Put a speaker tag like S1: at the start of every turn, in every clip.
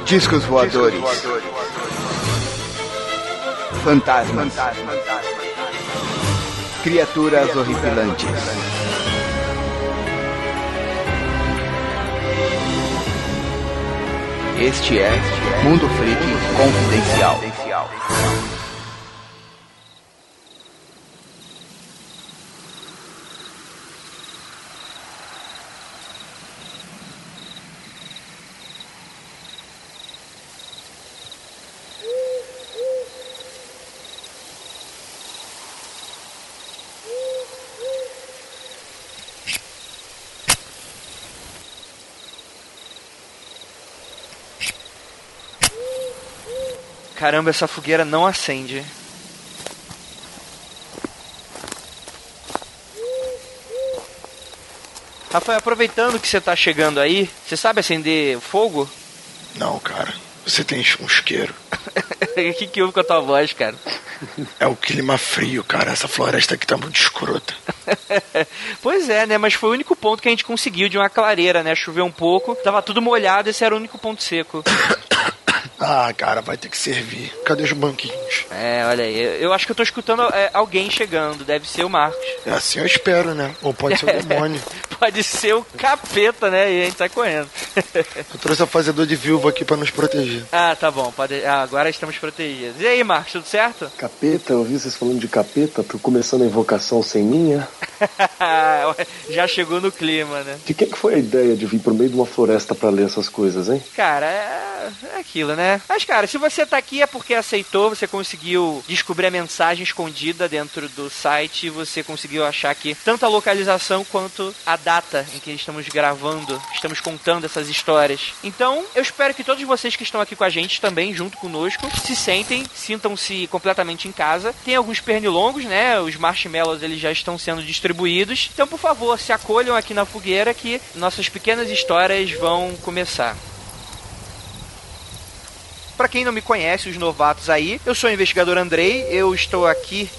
S1: Discos voadores. Fantasmas. Criaturas horripilantes. Este é Mundo Freak Confidencial.
S2: Caramba, essa fogueira não acende. Rafael, aproveitando que você tá chegando aí, você sabe acender fogo?
S3: Não, cara. Você tem um isqueiro.
S2: O que houve com a tua voz, cara?
S3: É o clima frio, cara. Essa floresta aqui tá muito escrota.
S2: Pois é, né? Mas foi o único ponto que a gente conseguiu de uma clareira, né? Choveu um pouco, tava tudo molhado, esse era o único ponto seco.
S3: Ah, cara, vai ter que servir. Cadê os banquinhos?
S2: É, olha aí. Eu acho que eu tô escutando alguém chegando. Deve ser o Marcos.
S3: É assim eu espero, né? Ou pode ser o demônio.
S2: Pode ser o capeta, né? E a gente sai correndo.
S3: Eu trouxe o fazedor de viúva aqui pra nos proteger.
S2: Ah, tá bom. Agora estamos protegidos. E aí, Marcos, tudo certo?
S4: Capeta? Eu ouvi vocês falando de capeta. Tô começando a invocação sem minha.
S2: Já chegou no clima, né?
S4: De quem que foi a ideia de vir pro meio de uma floresta pra ler essas coisas, hein?
S2: Cara, é aquilo, né? Mas, cara, se você tá aqui é porque aceitou, você conseguiu descobrir a mensagem escondida dentro do site e você conseguiu achar aqui tanto a localização quanto a data em que estamos gravando, estamos contando essas histórias. Então, eu espero que todos vocês que estão aqui com a gente também, junto conosco, sintam-se completamente em casa. Tem alguns pernilongos, né? Os marshmallows, eles já estão sendo distribuídos. Então, por favor, se acolham aqui na fogueira que nossas pequenas histórias vão começar. Pra quem não me conhece, os novatos aí, eu sou o investigador Andrei, eu estou aqui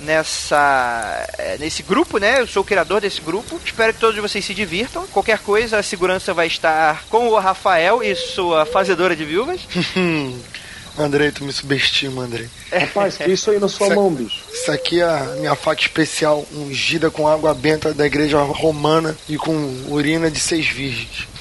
S2: nesse grupo, né? Eu sou o criador desse grupo. Espero que todos vocês se divirtam. Qualquer coisa, a segurança vai estar com o Rafael e sua fazedora de viúvas.
S3: Andrei, tu me subestima, Andrei.
S4: Rapaz, que isso aí na sua mão, bicho?
S3: Isso aqui é a minha faca especial, ungida com água benta da igreja romana e com urina de 6 virgens.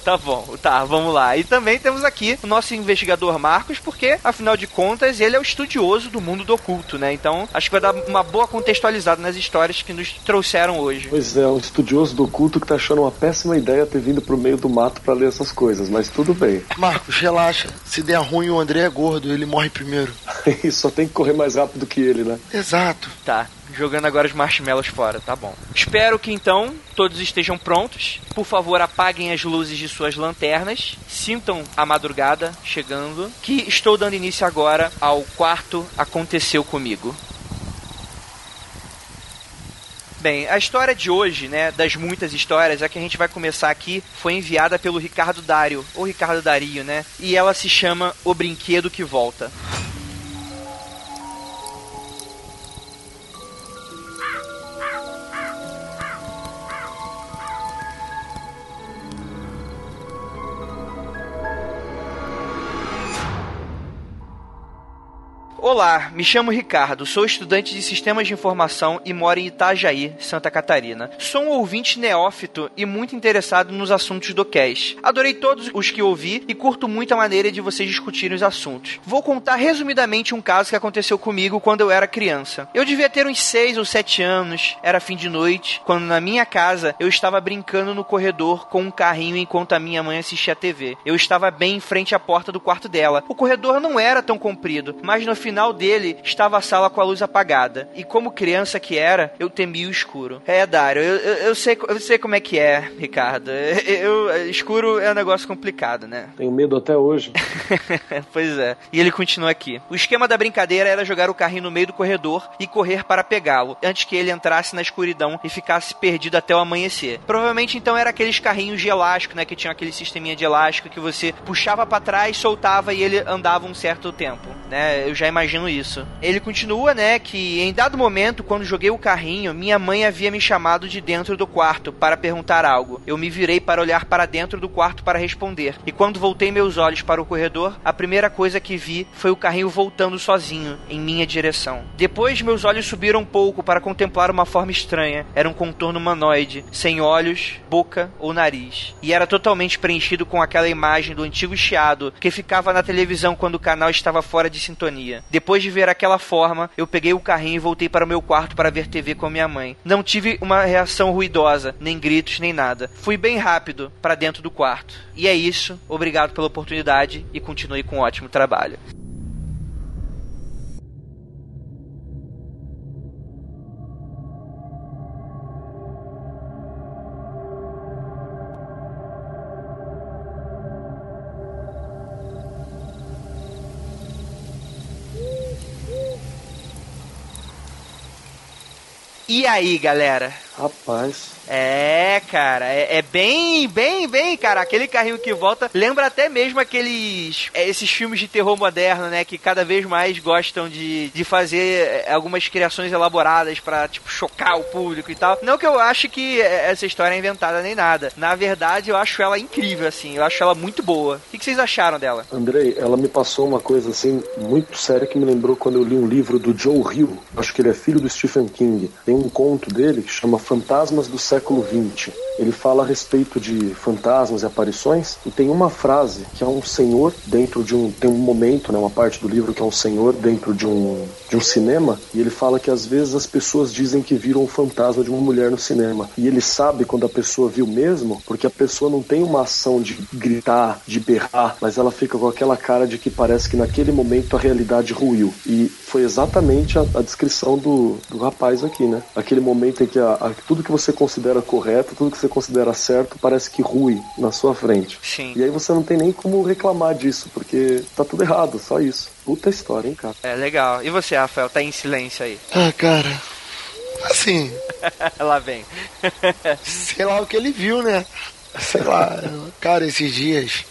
S2: Tá bom, vamos lá. E também temos aqui o nosso investigador Marcos, porque, afinal de contas, ele é o estudioso do mundo do oculto, né? Então, acho que vai dar uma boa contextualizada nas histórias que nos trouxeram hoje.
S4: Pois é, um estudioso do oculto que tá achando uma péssima ideia ter vindo pro meio do mato pra ler essas coisas, mas tudo bem.
S3: Marcos, relaxa. Se der ruim, o André é gordo, ele morre primeiro.
S4: E só tem que correr mais rápido que ele, né?
S3: Exato.
S2: Tá. Jogando agora os marshmallows fora, tá bom. Espero que então todos estejam prontos. Por favor, apaguem as luzes de suas lanternas. Sintam a madrugada chegando. Que estou dando início agora ao quarto Aconteceu Comigo. Bem, a história de hoje, né, das muitas histórias, a que a gente vai começar aqui, foi enviada pelo Ricardo Dário, ou Ricardo Dario, né? E ela se chama O Brinquedo que Volta. Olá, me chamo Ricardo, sou estudante de Sistemas de Informação e moro em Itajaí, Santa Catarina. Sou um ouvinte neófito e muito interessado nos assuntos do cast. Adorei todos os que ouvi e curto muito a maneira de vocês discutirem os assuntos. Vou contar resumidamente um caso que aconteceu comigo quando eu era criança. Eu devia ter uns 6 ou 7 anos, era fim de noite, quando na minha casa eu estava brincando no corredor com um carrinho enquanto a minha mãe assistia a TV. Eu estava bem em frente à porta do quarto dela. O corredor não era tão comprido, mas no final dele estava a sala com a luz apagada. E como criança que era, eu temia o escuro. Dário, eu sei como é que é, Ricardo. Escuro é um negócio complicado, né?
S4: Tenho medo até hoje.
S2: Pois é. E ele continua aqui. O esquema da brincadeira era jogar o carrinho no meio do corredor e correr para pegá-lo, antes que ele entrasse na escuridão e ficasse perdido até o amanhecer. Provavelmente, então, era aqueles carrinhos de elástico, né? Que tinha aquele sisteminha de elástico que você puxava para trás, soltava e ele andava um certo tempo, né? Eu já imagino imagino isso. Ele continua, né, que em dado momento, quando joguei o carrinho, minha mãe havia me chamado de dentro do quarto para perguntar algo. Eu me virei para olhar para dentro do quarto para responder. E quando voltei meus olhos para o corredor, a primeira coisa que vi foi o carrinho voltando sozinho, em minha direção. Depois, meus olhos subiram um pouco para contemplar uma forma estranha. Era um contorno humanoide, sem olhos, boca ou nariz. E era totalmente preenchido com aquela imagem do antigo chiado que ficava na televisão quando o canal estava fora de sintonia. Depois de ver aquela forma, eu peguei o carrinho e voltei para o meu quarto para ver TV com minha mãe. Não tive uma reação ruidosa, nem gritos, nem nada. Fui bem rápido para dentro do quarto. E é isso. Obrigado pela oportunidade e continue com um ótimo trabalho. E aí, galera?
S4: Rapaz.
S2: Cara, é bem, cara, aquele carrinho que volta, lembra até mesmo esses filmes de terror moderno, né, que cada vez mais gostam de fazer algumas criações elaboradas pra, tipo, chocar o público e tal. Não que eu ache que essa história é inventada nem nada, na verdade eu acho ela incrível, assim, eu acho ela muito boa. O que vocês acharam dela?
S4: Andrei, ela me passou uma coisa, assim, muito séria que me lembrou quando eu li um livro do Joe Hill, acho que ele é filho do Stephen King, tem um conto dele que chama Fantasmas do Século XX. Ele fala a respeito de fantasmas e aparições, e tem uma frase que é um senhor dentro de tem um momento, né, uma parte do livro que é um senhor dentro de um cinema, e ele fala que às vezes as pessoas dizem que viram um fantasma de uma mulher no cinema, e ele sabe quando a pessoa viu mesmo, porque a pessoa não tem uma ação de gritar, de berrar, mas ela fica com aquela cara de que parece que naquele momento a realidade ruiu, e foi exatamente a descrição do rapaz aqui, né? Aquele momento em que tudo que você considera correto, tudo que você considera certo, parece que rui na sua frente.
S2: Sim.
S4: E aí você não tem nem como reclamar disso, porque tá tudo errado, só isso. Puta história, hein, cara?
S2: É, legal. E você, Rafael, tá em silêncio aí?
S3: Cara, assim...
S2: Lá vem.
S3: Sei lá o que ele viu, né? Sei lá, cara, esses dias...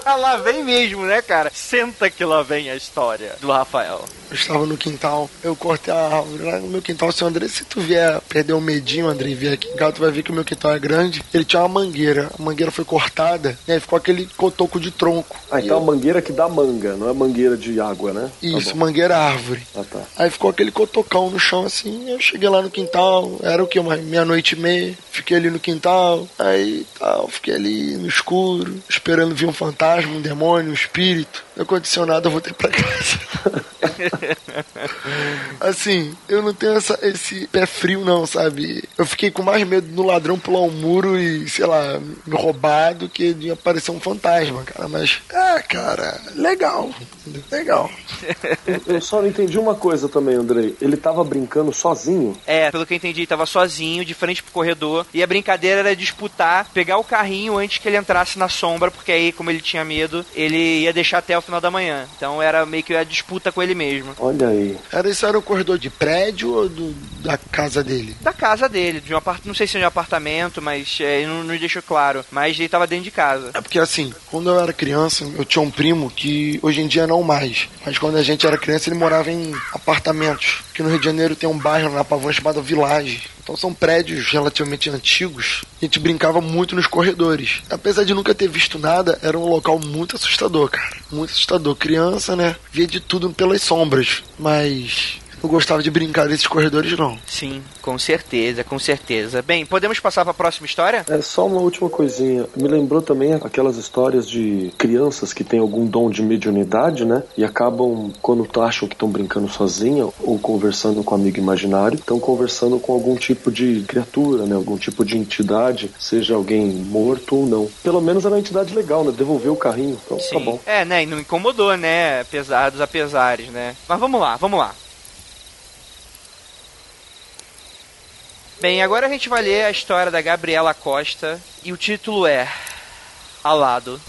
S2: Lá vem mesmo, né, cara? Senta que lá vem a história do Rafael.
S3: Eu estava no quintal, eu cortei a árvore lá no meu quintal. Seu André, se tu vier perder o medinho, André, e vier aqui em casa, tu vai ver que o meu quintal é grande. Ele tinha uma mangueira, a mangueira foi cortada, e aí ficou aquele cotoco de tronco.
S4: Ah, então a mangueira que dá manga, não é mangueira de água, né?
S3: Isso,
S4: tá
S3: mangueira árvore.
S4: Ah, tá.
S3: Aí ficou aquele cotocão no chão assim, eu cheguei lá no quintal, era o que, uma meia-noite e meia, fiquei ali no quintal, aí tal, fiquei ali no escuro, esperando vir um fantasma, um demônio, um espírito. Não aconteceu nada, eu voltei pra casa. Assim, eu não tenho esse pé frio não, sabe? Eu fiquei com mais medo do ladrão pular um muro e, sei lá, me roubar do que de aparecer um fantasma, cara. Mas, cara, legal. Legal.
S4: Eu só não entendi uma coisa também, Andrei. Ele tava brincando sozinho?
S2: Pelo que eu entendi, ele tava sozinho, de frente pro corredor, e a brincadeira era disputar, pegar o carrinho antes que ele entrasse na sombra, porque aí, como ele tinha medo, ele ia deixar até o final da manhã. Então era meio que a disputa com ele mesmo.
S4: Olha aí.
S3: Isso era um corredor de prédio ou da casa dele?
S2: Da casa dele, de um não sei se é de um apartamento, mas não deixou claro. Mas ele tava dentro de casa.
S3: É porque assim, quando eu era criança, eu tinha um primo que hoje em dia não mais. Mas quando a gente era criança, ele morava em apartamentos. Que no Rio de Janeiro tem um bairro na Pavão chamado Village. Então são prédios relativamente antigos. A gente brincava muito nos corredores. Apesar de nunca ter visto nada, era um local muito assustador, cara. Muito assustador. Criança, né? Via de tudo pelas sombras. Mas... eu gostava de brincar nesses corredores, não.
S2: Sim, com certeza, com certeza. Bem, podemos passar para a próxima história?
S4: Só uma última coisinha. Me lembrou também aquelas histórias de crianças que têm algum dom de mediunidade, né? E acabam, quando acham que estão brincando sozinha ou conversando com um amigo imaginário, estão conversando com algum tipo de criatura, né? Algum tipo de entidade, seja alguém morto ou não. Pelo menos era uma entidade legal, né? Devolver o carrinho, então
S2: sim.
S4: Tá bom.
S2: Né? E não incomodou, né? Apesar dos apesares, né? Mas vamos lá. Bem, agora a gente vai ler a história da Gabriela Costa e o título é Alado.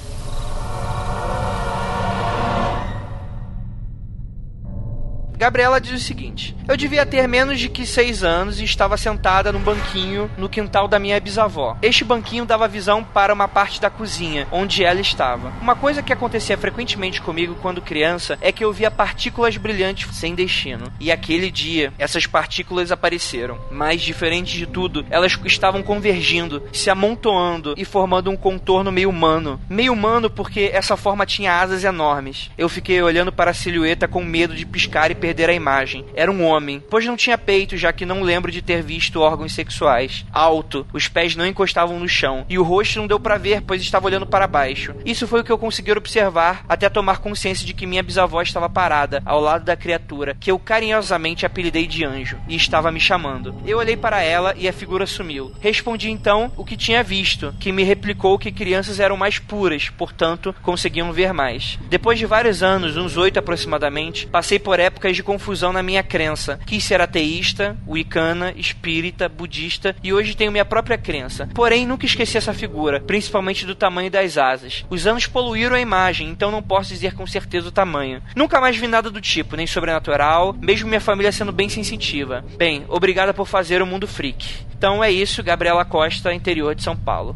S2: Gabriela diz o seguinte: eu devia ter menos de 6 anos e estava sentada num banquinho no quintal da minha bisavó. Este banquinho dava visão para uma parte da cozinha, onde ela estava. Uma coisa que acontecia frequentemente comigo quando criança é que eu via partículas brilhantes sem destino. E aquele dia, essas partículas apareceram. Mas, diferente de tudo, elas estavam convergindo, se amontoando e formando um contorno meio humano. Meio humano porque essa forma tinha asas enormes. Eu fiquei olhando para a silhueta com medo de piscar e perder a imagem. Era um homem, pois não tinha peito, já que não lembro de ter visto órgãos sexuais. Alto, os pés não encostavam no chão, e o rosto não deu para ver, pois estava olhando para baixo. Isso foi o que eu consegui observar até tomar consciência de que minha bisavó estava parada, ao lado da criatura, que eu carinhosamente apelidei de anjo, e estava me chamando. Eu olhei para ela e a figura sumiu. Respondi então o que tinha visto, que me replicou que crianças eram mais puras, portanto, conseguiam ver mais. Depois de vários anos, uns 8 aproximadamente, passei por épocas de confusão na minha crença. Quis ser ateísta, wicana, espírita, budista e hoje tenho minha própria crença. Porém, nunca esqueci essa figura, principalmente do tamanho das asas. Os anos poluíram a imagem, então não posso dizer com certeza o tamanho. Nunca mais vi nada do tipo, nem sobrenatural, mesmo minha família sendo bem sensitiva. Bem, obrigada por fazer o Mundo Freak. Então é isso, Gabriela Costa, interior de São Paulo.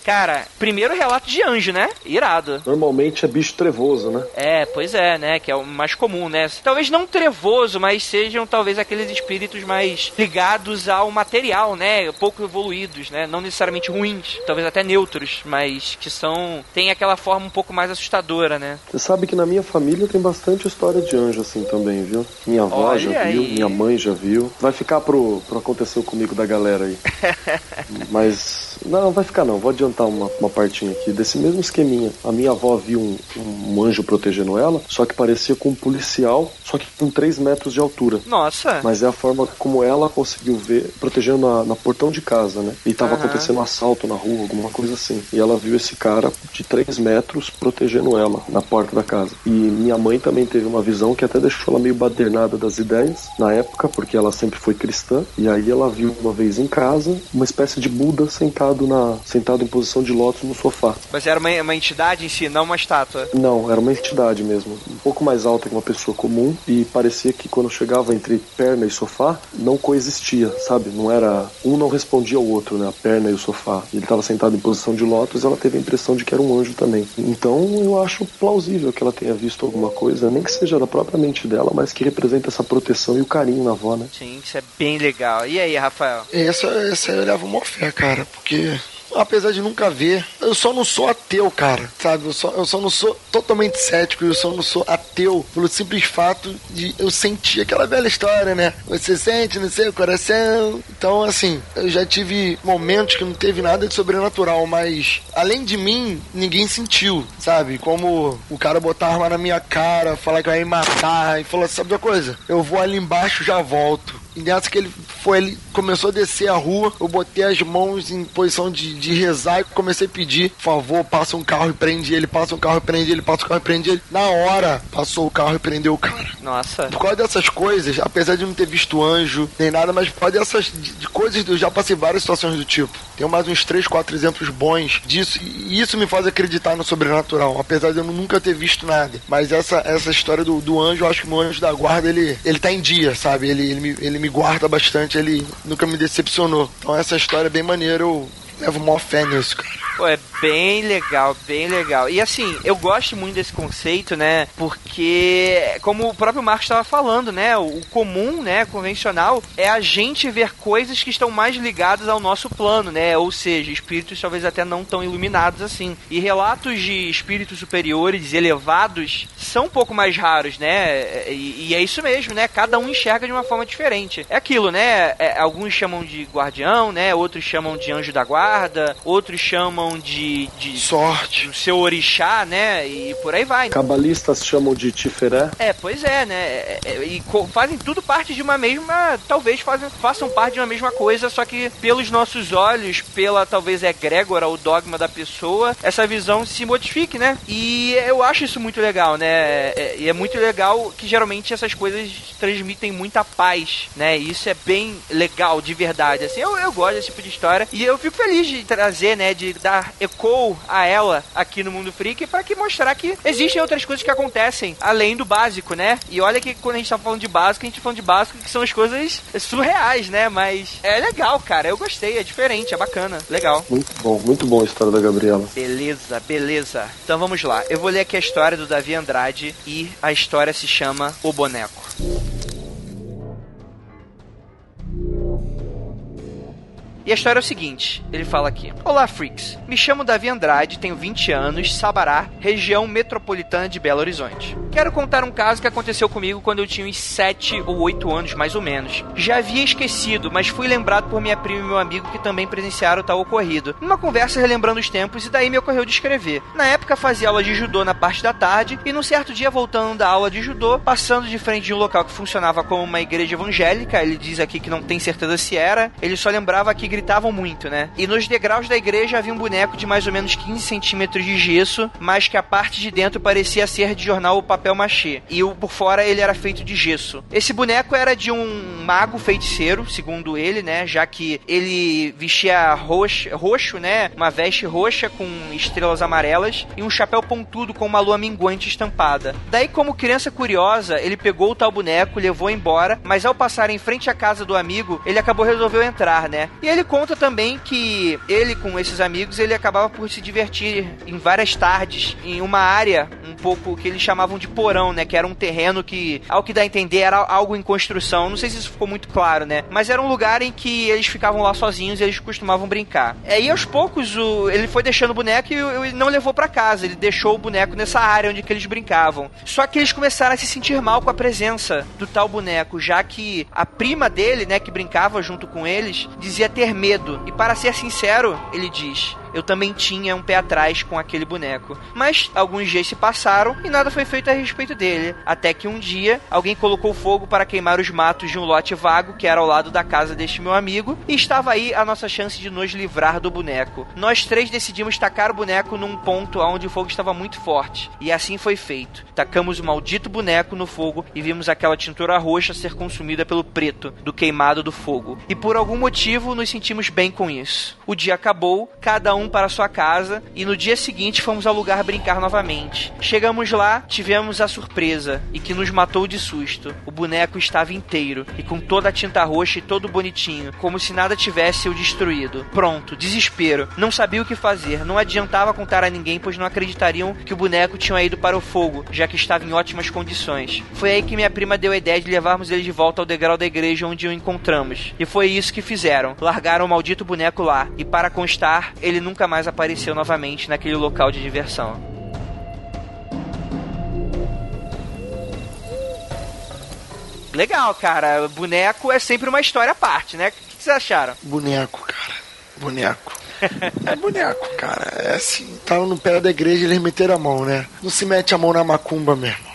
S2: Cara, primeiro relato de anjo, né? Irado.
S4: Normalmente é bicho trevoso, né?
S2: É, pois é, né? Que é o mais comum, né? Talvez não trevoso, mas sejam talvez aqueles espíritos mais ligados ao material, né? Pouco evoluídos, né? Não necessariamente ruins, talvez até neutros, mas que são... tem aquela forma um pouco mais assustadora, né?
S4: Você sabe que na minha família tem bastante história de anjo assim também, viu? Minha avó
S2: Olha
S4: já viu,
S2: aí.
S4: minha mãe já viu. Vai ficar pro acontecer comigo da galera aí. Mas... não, vai ficar não. Vou adiantar uma partinha aqui. Desse mesmo esqueminha. A minha avó viu um anjo protegendo ela, só que parecia com um policial, só que com 3 metros de altura.
S2: Nossa!
S4: Mas é a forma como ela conseguiu ver, protegendo na portão de casa, né? E tava acontecendo um assalto na rua, alguma coisa assim. E ela viu esse cara de 3 metros protegendo ela na porta da casa. E minha mãe também teve uma visão que até deixou ela meio badernada das ideias na época, porque ela sempre foi cristã. E aí ela viu uma vez em casa uma espécie de Buda sentado em posição de lótus no sofá.
S2: Mas era uma entidade em si, não uma estátua?
S4: Não, era uma entidade mesmo. Um pouco mais alta que uma pessoa comum e parecia que quando chegava entre perna e sofá, não coexistia, sabe? Não era... um não respondia ao outro, né? A perna e o sofá. Ele estava sentado em posição de lótus e ela teve a impressão de que era um anjo também. Então eu acho plausível que ela tenha visto alguma coisa, nem que seja da própria mente dela, mas que representa essa proteção e o carinho na avó, né?
S2: Sim, isso é bem legal. E aí, Rafael?
S3: Essa eu levo uma fé, cara, porque... apesar de nunca ver, eu só não sou ateu, cara, sabe? Eu só não sou totalmente cético, eu só não sou ateu pelo simples fato de eu sentir aquela velha história, né? Você sente no seu coração. Então, assim, eu já tive momentos que não teve nada de sobrenatural, mas além de mim, ninguém sentiu, sabe? Como o cara botar a arma na minha cara, falar que vai me matar e falar, sabe uma coisa? Eu vou ali embaixo, já volto. E nessa que ele começou a descer a rua, eu botei as mãos em posição de rezar e comecei a pedir, por favor, passa um carro e prende ele, passa um carro e prende ele, passa um carro e prende ele. Na hora, passou o carro e prendeu o cara.
S2: Nossa.
S3: Por causa dessas coisas, apesar de não ter visto anjo, nem nada, mas por causa dessas de coisas, eu já passei várias situações do tipo. Tenho mais uns 3, 4 exemplos bons disso, e isso me faz acreditar no sobrenatural, apesar de eu nunca ter visto nada. Mas essa história do anjo, eu acho que o meu anjo da guarda, ele tá em dia, sabe? Ele me guarda bastante, ele nunca me decepcionou. Então essa história é bem maneira, eu levo maior fé nisso, cara.
S2: Pô, é bem legal, bem legal. E assim, eu gosto muito desse conceito, né? Porque, como o próprio Marcos estava falando, né? O comum, né? Convencional, é a gente ver coisas que estão mais ligadas ao nosso plano, né? Ou seja, espíritos talvez até não tão iluminados assim. E relatos de espíritos superiores, elevados, são um pouco mais raros, né? E é isso mesmo, né? Cada um enxerga de uma forma diferente. É aquilo, né? Alguns chamam de guardião, né? Outros chamam de anjo da guarda, outros chamam questão de
S3: sorte,
S2: do seu orixá, né? E por aí vai.
S4: Cabalistas chamam de Tiferé.
S2: Pois é, né? E fazem tudo parte de uma mesma... Talvez façam parte de uma mesma coisa, só que pelos nossos olhos, pela talvez egrégora, o dogma da pessoa, essa visão se modifique, né? E eu acho isso muito legal, né? E é muito legal que geralmente essas coisas transmitem muita paz, né? E isso é bem legal, de verdade, assim. Eu gosto desse tipo de história e eu fico feliz de trazer, né? De dar eco a ela aqui no Mundo Freak pra que mostrar que existem outras coisas que acontecem além do básico, né? E olha que quando a gente tá falando de básico, a gente tá falando de básico que são as coisas surreais, né? Mas é legal, cara. Eu gostei, é diferente, é bacana. Legal.
S4: Muito bom a história da Gabriela.
S2: Beleza. Então vamos lá. Eu vou ler aqui a história do Davi Andrade e a história se chama O Boneco. E a história é o seguinte, ele fala aqui: Olá, freaks. Me chamo Davi Andrade, tenho 20 anos, Sabará, região metropolitana de Belo Horizonte. Quero contar um caso que aconteceu comigo quando eu tinha uns 7 ou 8 anos, mais ou menos. Já havia esquecido, mas fui lembrado por minha prima e meu amigo que também presenciaram tal ocorrido. Numa conversa relembrando os tempos, e daí me ocorreu de escrever. Na época fazia aula de judô na parte da tarde, e num certo dia voltando da aula de judô, passando de frente de um local que funcionava como uma igreja evangélica, ele diz aqui que não tem certeza se era, ele só lembrava que gritavam muito, né? E nos degraus da igreja havia um boneco de mais ou menos 15 centímetros de gesso, mas que a parte de dentro parecia ser de jornal ou papel machê. E por fora ele era feito de gesso. Esse boneco era de um mago feiticeiro, segundo ele, né? Já que ele vestia roxo, né? Uma veste roxa com estrelas amarelas e um chapéu pontudo com uma lua minguante estampada. Daí, como criança curiosa, ele pegou o tal boneco, levou embora, mas ao passar em frente à casa do amigo, ele resolveu entrar, né? E ele conta também que ele, com esses amigos, ele acabava por se divertir em várias tardes, em uma área um pouco que eles chamavam de porão, né? Que era um terreno que, ao que dá a entender, era algo em construção. Não sei se isso ficou muito claro, né? Mas era um lugar em que eles ficavam lá sozinhos e eles costumavam brincar. E aos poucos, ele foi deixando o boneco e não levou pra casa. Ele deixou o boneco nessa área onde que eles brincavam. Só que eles começaram a se sentir mal com a presença do tal boneco, já que a prima dele, né, que brincava junto com eles, dizia ter medo. E para ser sincero, ele diz: eu também tinha um pé atrás com aquele boneco. Mas alguns dias se passaram e nada foi feito a respeito dele. Até que um dia, alguém colocou fogo para queimar os matos de um lote vago que era ao lado da casa deste meu amigo, e estava aí a nossa chance de nos livrar do boneco. Nós três decidimos tacar o boneco num ponto onde o fogo estava muito forte. E assim foi feito. Tacamos o maldito boneco no fogo e vimos aquela tintura roxa ser consumida pelo preto do queimado do fogo. E por algum motivo nos sentimos bem com isso. O dia acabou, cada um para sua casa, e no dia seguinte fomos ao lugar brincar novamente. Chegamos lá, tivemos a surpresa, e que nos matou de susto. O boneco estava inteiro, e com toda a tinta roxa e todo bonitinho, como se nada tivesse o destruído. Pronto, desespero. Não sabia o que fazer, não adiantava contar a ninguém, pois não acreditariam que o boneco tinha ido para o fogo, já que estava em ótimas condições. Foi aí que minha prima deu a ideia de levarmos ele de volta ao degrau da igreja onde o encontramos. E foi isso que fizeram. Largaram o maldito boneco lá, e para constar, ele nunca mais apareceu novamente naquele local de diversão. Legal, cara. Boneco é sempre uma história à parte, né? O que vocês acharam?
S3: Boneco, cara. Boneco. É boneco, cara. É assim, tava no pé da igreja e eles meteram a mão, né? Não se mete a mão na macumba mesmo.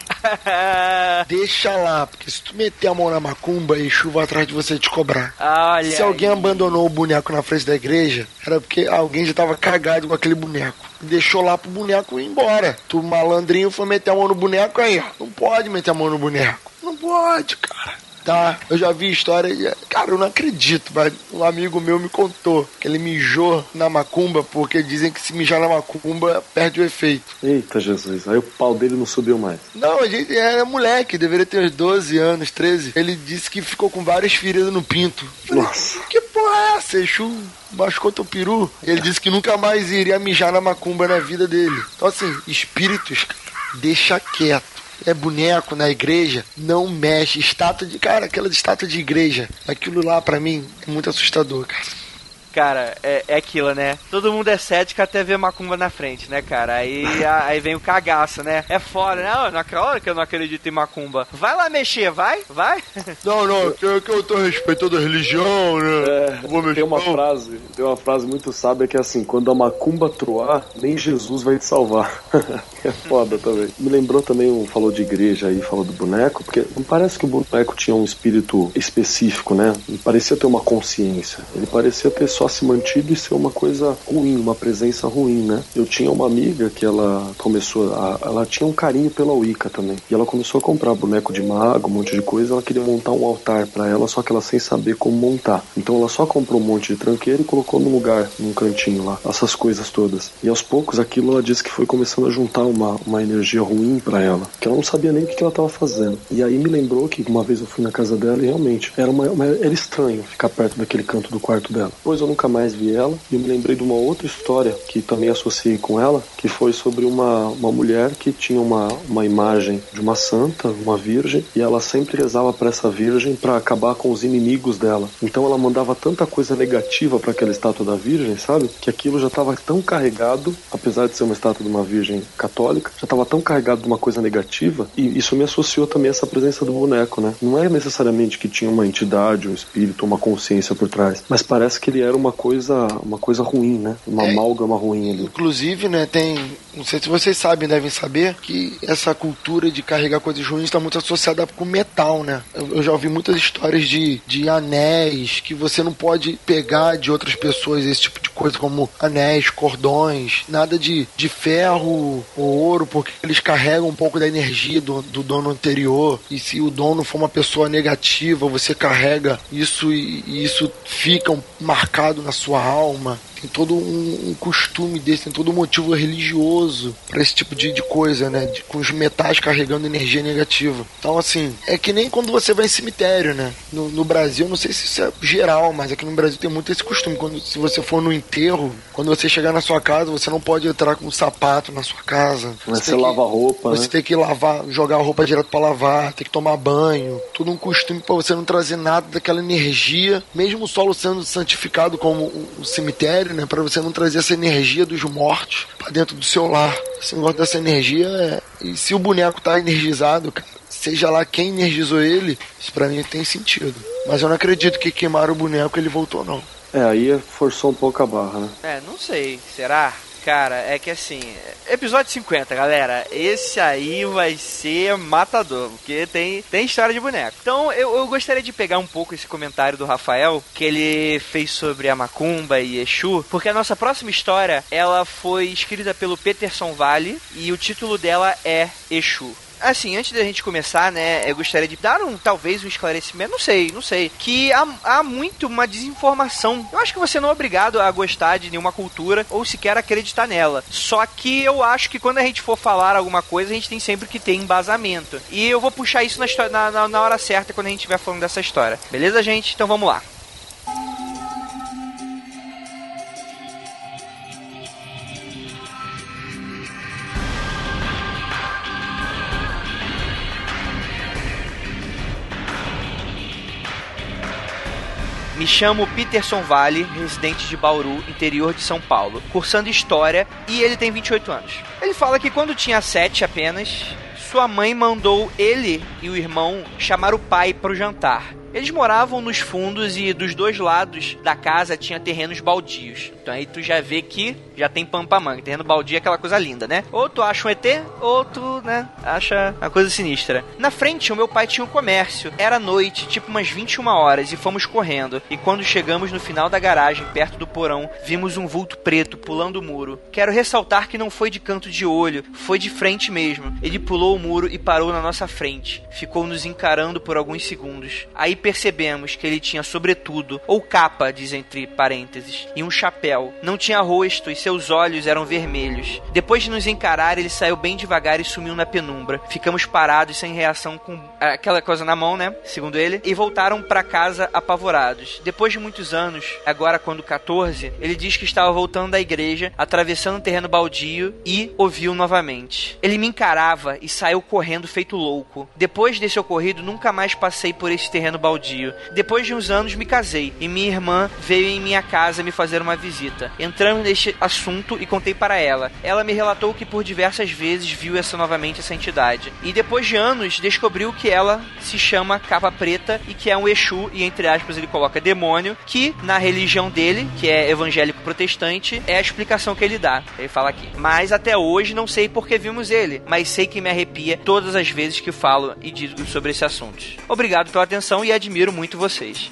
S3: Deixa lá, porque se tu meter a mão na macumba, e chuva atrás de você te cobrar.
S2: Olha
S3: se alguém abandonou o boneco na frente da igreja, era porque alguém já tava cagado com aquele boneco. Deixou lá pro boneco ir embora. Tu malandrinho foi meter a mão no boneco aí, ó. Não pode meter a mão no boneco. Não pode, cara. Tá, eu já vi história, cara, eu não acredito, mas um amigo meu me contou que ele mijou na macumba, porque dizem que se mijar na macumba perde o efeito.
S4: Eita Jesus, aí o pau dele não subiu mais.
S3: Não, a gente era moleque, deveria ter uns 12 anos, 13. Ele disse que ficou com várias feridas no pinto. Falei, nossa, que porra é essa? Exu machucou teu peru? Ele disse que nunca mais iria mijar na macumba na vida dele. Então assim, espíritos, cara, deixa quieto. É boneco na igreja, não mexe. Estátua de... Cara, aquela de estátua de igreja, aquilo lá pra mim é muito assustador, cara.
S2: Cara, é aquilo, né? Todo mundo é cético até ver macumba na frente, né, cara? Aí vem o cagaço, né? É foda, né? Naquela hora que eu não acredito em macumba. Vai lá mexer, vai?
S3: Não, que eu tô respeitando a religião, né? Vou mexer.
S4: Tem uma frase muito sábia que é assim: quando a macumba truar, nem Jesus vai te salvar. É foda também. Me lembrou também, falou de igreja aí, falou do boneco, porque não parece que o boneco tinha um espírito específico, né? Ele parecia ter uma consciência. Ele parecia ter só se mantido e ser uma coisa ruim, uma presença ruim, né? Eu tinha uma amiga que ela tinha um carinho pela Wicca também. E ela começou a comprar boneco de mago, um monte de coisa. Ela queria montar um altar pra ela, só que ela sem saber como montar. Então ela só comprou um monte de tranqueira e colocou num lugar, num cantinho lá, essas coisas todas. E aos poucos aquilo ela disse que foi começando a juntar uma energia ruim pra ela, que ela não sabia nem o que ela tava fazendo. E aí me lembrou que uma vez eu fui na casa dela e realmente era estranho ficar perto daquele canto do quarto dela. Depois eu nunca mais vi ela e eu me lembrei de uma outra história que também associei com ela, que foi sobre uma mulher que tinha uma imagem de uma santa, uma virgem, e ela sempre rezava pra essa virgem pra acabar com os inimigos dela. Então ela mandava tanta coisa negativa pra aquela estátua da virgem, sabe? Que aquilo já estava tão carregado, apesar de ser uma estátua de uma virgem católica, já estava tão carregado de uma coisa negativa, e isso me associou também a essa presença do boneco, né? Não é necessariamente que tinha uma entidade, um espírito, uma consciência por trás, mas parece que ele era uma coisa ruim, né? Uma amálgama ruim ali.
S3: Inclusive, né, não sei se vocês sabem, devem saber, que essa cultura de carregar coisas ruins está muito associada com metal, né? Eu já ouvi muitas histórias de anéis que você não pode pegar de outras pessoas, esse tipo de coisa, como anéis, cordões, nada de ferro ou ouro, porque eles carregam um pouco da energia do dono anterior, e se o dono for uma pessoa negativa, você carrega isso e isso fica marcado na sua alma. Tem todo um costume desse, tem todo um motivo religioso para esse tipo de coisa, né? Com os metais carregando energia negativa. Então, assim, é que nem quando você vai em cemitério, né? No Brasil, não sei se isso é geral, mas aqui no Brasil tem muito esse costume. Se você for no enterro, quando você chegar na sua casa, você não pode entrar com um sapato na sua casa.
S4: Você lava a roupa,
S3: Você tem que jogar a roupa direto para lavar, tem que tomar banho. Tudo um costume para você não trazer nada daquela energia, mesmo o solo sendo santificado como o cemitério, né, para você não trazer essa energia dos mortos para dentro do seu lar. Esse negócio dessa energia e se o boneco tá energizado, cara, seja lá quem energizou ele, isso pra mim tem sentido. Mas eu não acredito que queimaram o boneco e ele voltou, não.
S4: Aí forçou um pouco a barra, né?
S2: Não sei, será? Cara, é que assim, episódio 50, galera, esse aí vai ser matador, porque tem história de boneco. Então, eu gostaria de pegar um pouco esse comentário do Rafael, que ele fez sobre a macumba e Exu, porque a nossa próxima história, ela foi escrita pelo Peterson Vale, e o título dela é Exu. Assim, antes da gente começar, né, eu gostaria de dar talvez um esclarecimento, não sei, que há muito uma desinformação. Eu acho que você não é obrigado a gostar de nenhuma cultura ou sequer acreditar nela. Só que eu acho que quando a gente for falar alguma coisa, a gente tem sempre que ter embasamento. E eu vou puxar isso na hora certa quando a gente estiver falando dessa história. Beleza, gente? Então vamos lá. Me chamo Peterson Vale, residente de Bauru, interior de São Paulo, cursando História, e ele tem 28 anos. Ele fala que quando tinha 7 apenas, sua mãe mandou ele e o irmão chamar o pai para o jantar. Eles moravam nos fundos e dos dois lados da casa tinha terrenos baldios. Então aí tu já vê que já tem pano pra manga. Terreno baldio é aquela coisa linda, né? Ou tu acha um ET, ou tu, né, acha uma coisa sinistra. Na frente, o meu pai tinha um comércio. Era noite, tipo umas 21 horas, e fomos correndo. E quando chegamos no final da garagem, perto do porão, vimos um vulto preto pulando o muro. Quero ressaltar que não foi de canto de olho, foi de frente mesmo. Ele pulou o muro e parou na nossa frente. Ficou nos encarando por alguns segundos. Aí percebemos que ele tinha sobretudo, ou capa, diz entre parênteses, e um chapéu. Não tinha rosto e seus olhos eram vermelhos. Depois de nos encarar, ele saiu bem devagar e sumiu na penumbra. Ficamos parados sem reação, com aquela coisa na mão, né? Segundo ele. E voltaram para casa apavorados. Depois de muitos anos, agora quando 14, ele diz que estava voltando da igreja, atravessando um terreno baldio e ouviu novamente. Ele me encarava e saiu correndo feito louco. Depois desse ocorrido, nunca mais passei por esse terreno baldio. baldio. Depois de uns anos me casei e minha irmã veio em minha casa me fazer uma visita. Entramos neste assunto e contei para ela. Ela me relatou que por diversas vezes viu novamente essa entidade. E depois de anos descobriu que ela se chama Capa Preta e que é um Exu, e entre aspas ele coloca demônio, que na religião dele, que é evangélico protestante, é a explicação que ele dá. Ele fala aqui: mas até hoje não sei por que vimos ele, mas sei que me arrepia todas as vezes que falo e digo sobre esse assunto. Obrigado pela atenção e admiro muito vocês.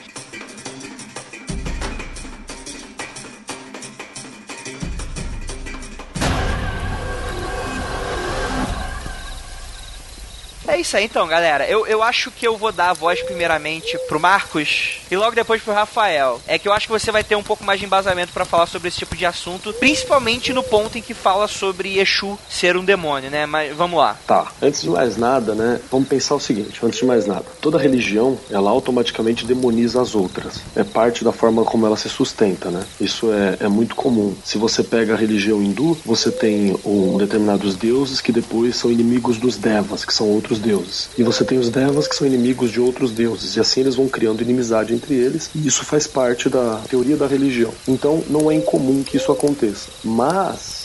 S2: É isso aí então, galera. Eu acho que eu vou dar a voz primeiramente pro Marcos e logo depois pro Rafael. É que eu acho que você vai ter um pouco mais de embasamento pra falar sobre esse tipo de assunto, principalmente no ponto em que fala sobre Exu ser um demônio, né? Mas vamos lá.
S4: Tá, antes de mais nada, né, vamos pensar o seguinte, antes de mais nada, toda religião, ela automaticamente demoniza as outras. É parte da forma como ela se sustenta, né? Isso é muito comum. Se você pega a religião hindu, você tem determinados deuses que depois são inimigos dos devas, que são outros deuses. E você tem os devas que são inimigos de outros deuses. E assim eles vão criando inimizade entre eles. E isso faz parte da teoria da religião. Então não é incomum que isso aconteça. Mas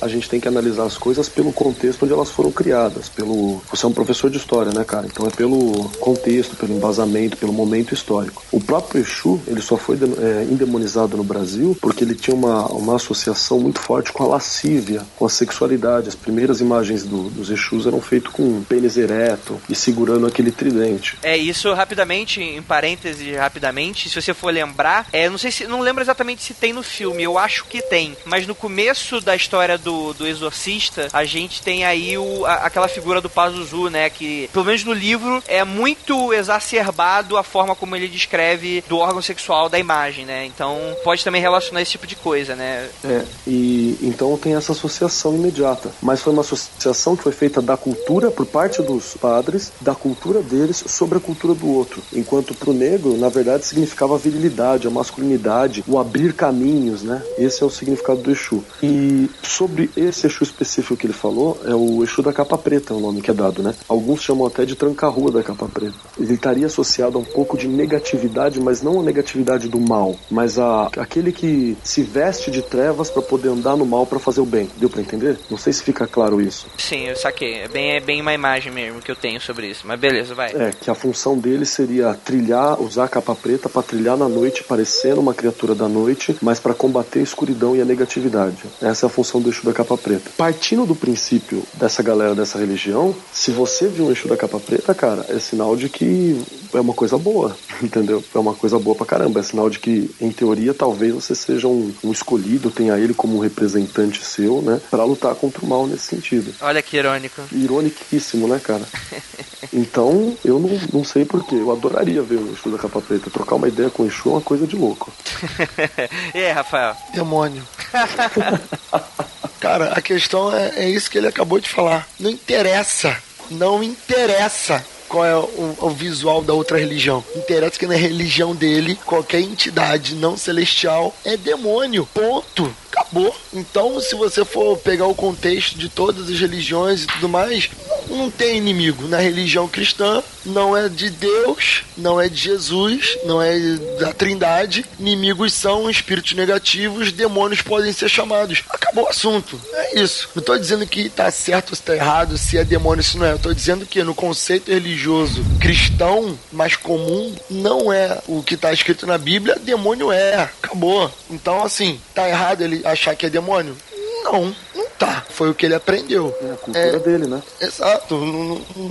S4: a gente tem que analisar as coisas pelo contexto onde elas foram criadas. Você é um professor de história, né, cara? Então é pelo contexto, pelo embasamento, pelo momento histórico. O próprio Exu, ele só foi endemonizado no Brasil porque ele tinha uma associação muito forte com a lascívia, com a sexualidade. As primeiras imagens dos Exus eram feitas com um pênis ereto e segurando aquele tridente.
S2: É, isso rapidamente, em parênteses, rapidamente, se você for lembrar, não lembro exatamente se tem no filme, eu acho que tem, mas no começo da história do Exorcista, a gente tem aí aquela figura do Pazuzu, né, que pelo menos no livro é muito exacerbado a forma como ele descreve do órgão sexual da imagem, né, então pode também relacionar esse tipo de coisa, né.
S4: E então tem essa associação imediata, mas foi uma associação que foi feita da cultura, por parte dos padres, da cultura deles sobre a cultura do outro, enquanto pro negro, na verdade, significava a virilidade, a masculinidade, o abrir caminhos, né, esse é o significado do Exu. E sobre esse Exu específico que ele falou, é o Exu da Capa Preta, é o nome que é dado, né? Alguns chamam até de tranca-rua da Capa Preta. Ele estaria associado a um pouco de negatividade, mas não a negatividade do mal, mas aquele que se veste de trevas para poder andar no mal para fazer o bem. Deu para entender? Não sei se fica claro isso.
S2: Sim, eu saquei. É bem uma imagem mesmo que eu tenho sobre isso, mas beleza, vai.
S4: Que a função dele seria usar a capa preta para trilhar na noite, parecendo uma criatura da noite, mas para combater a escuridão e a negatividade. Essa é a função do Exu da Capa Preta. Partindo do princípio dessa galera dessa religião, se você viu um Exu da Capa Preta, cara, é sinal de que é uma coisa boa, entendeu? É uma coisa boa pra caramba. É sinal de que, em teoria, talvez você seja um escolhido, tenha ele como um representante seu, né? Pra lutar contra o mal nesse sentido.
S2: Olha que irônico.
S4: Ironiquíssimo, né, cara? Então, eu não sei porquê. Eu adoraria ver o Exu da Capa Preta. Trocar uma ideia com o Exu é uma coisa de louco.
S2: E aí, Rafael?
S3: Demônio. Cara, a questão é isso que ele acabou de falar. Não interessa qual é o visual da outra religião. Interessa que na religião dele, qualquer entidade não celestial é demônio. Ponto. Acabou. Então, se você for pegar o contexto de todas as religiões e tudo mais, não tem inimigo. Na religião cristã, não é de Deus, não é de Jesus, não é da Trindade. Inimigos são espíritos negativos, demônios podem ser chamados. Acabou o assunto. É isso. Não estou dizendo que tá certo ou se tá errado, se é demônio ou se não é. Eu estou dizendo que no conceito religioso cristão mais comum, não é o que está escrito na Bíblia, demônio é. Acabou. Então, assim, tá errado ele achar que é demônio? Não tá. Foi o que ele aprendeu.
S4: É a cultura dele, né?
S3: Exato.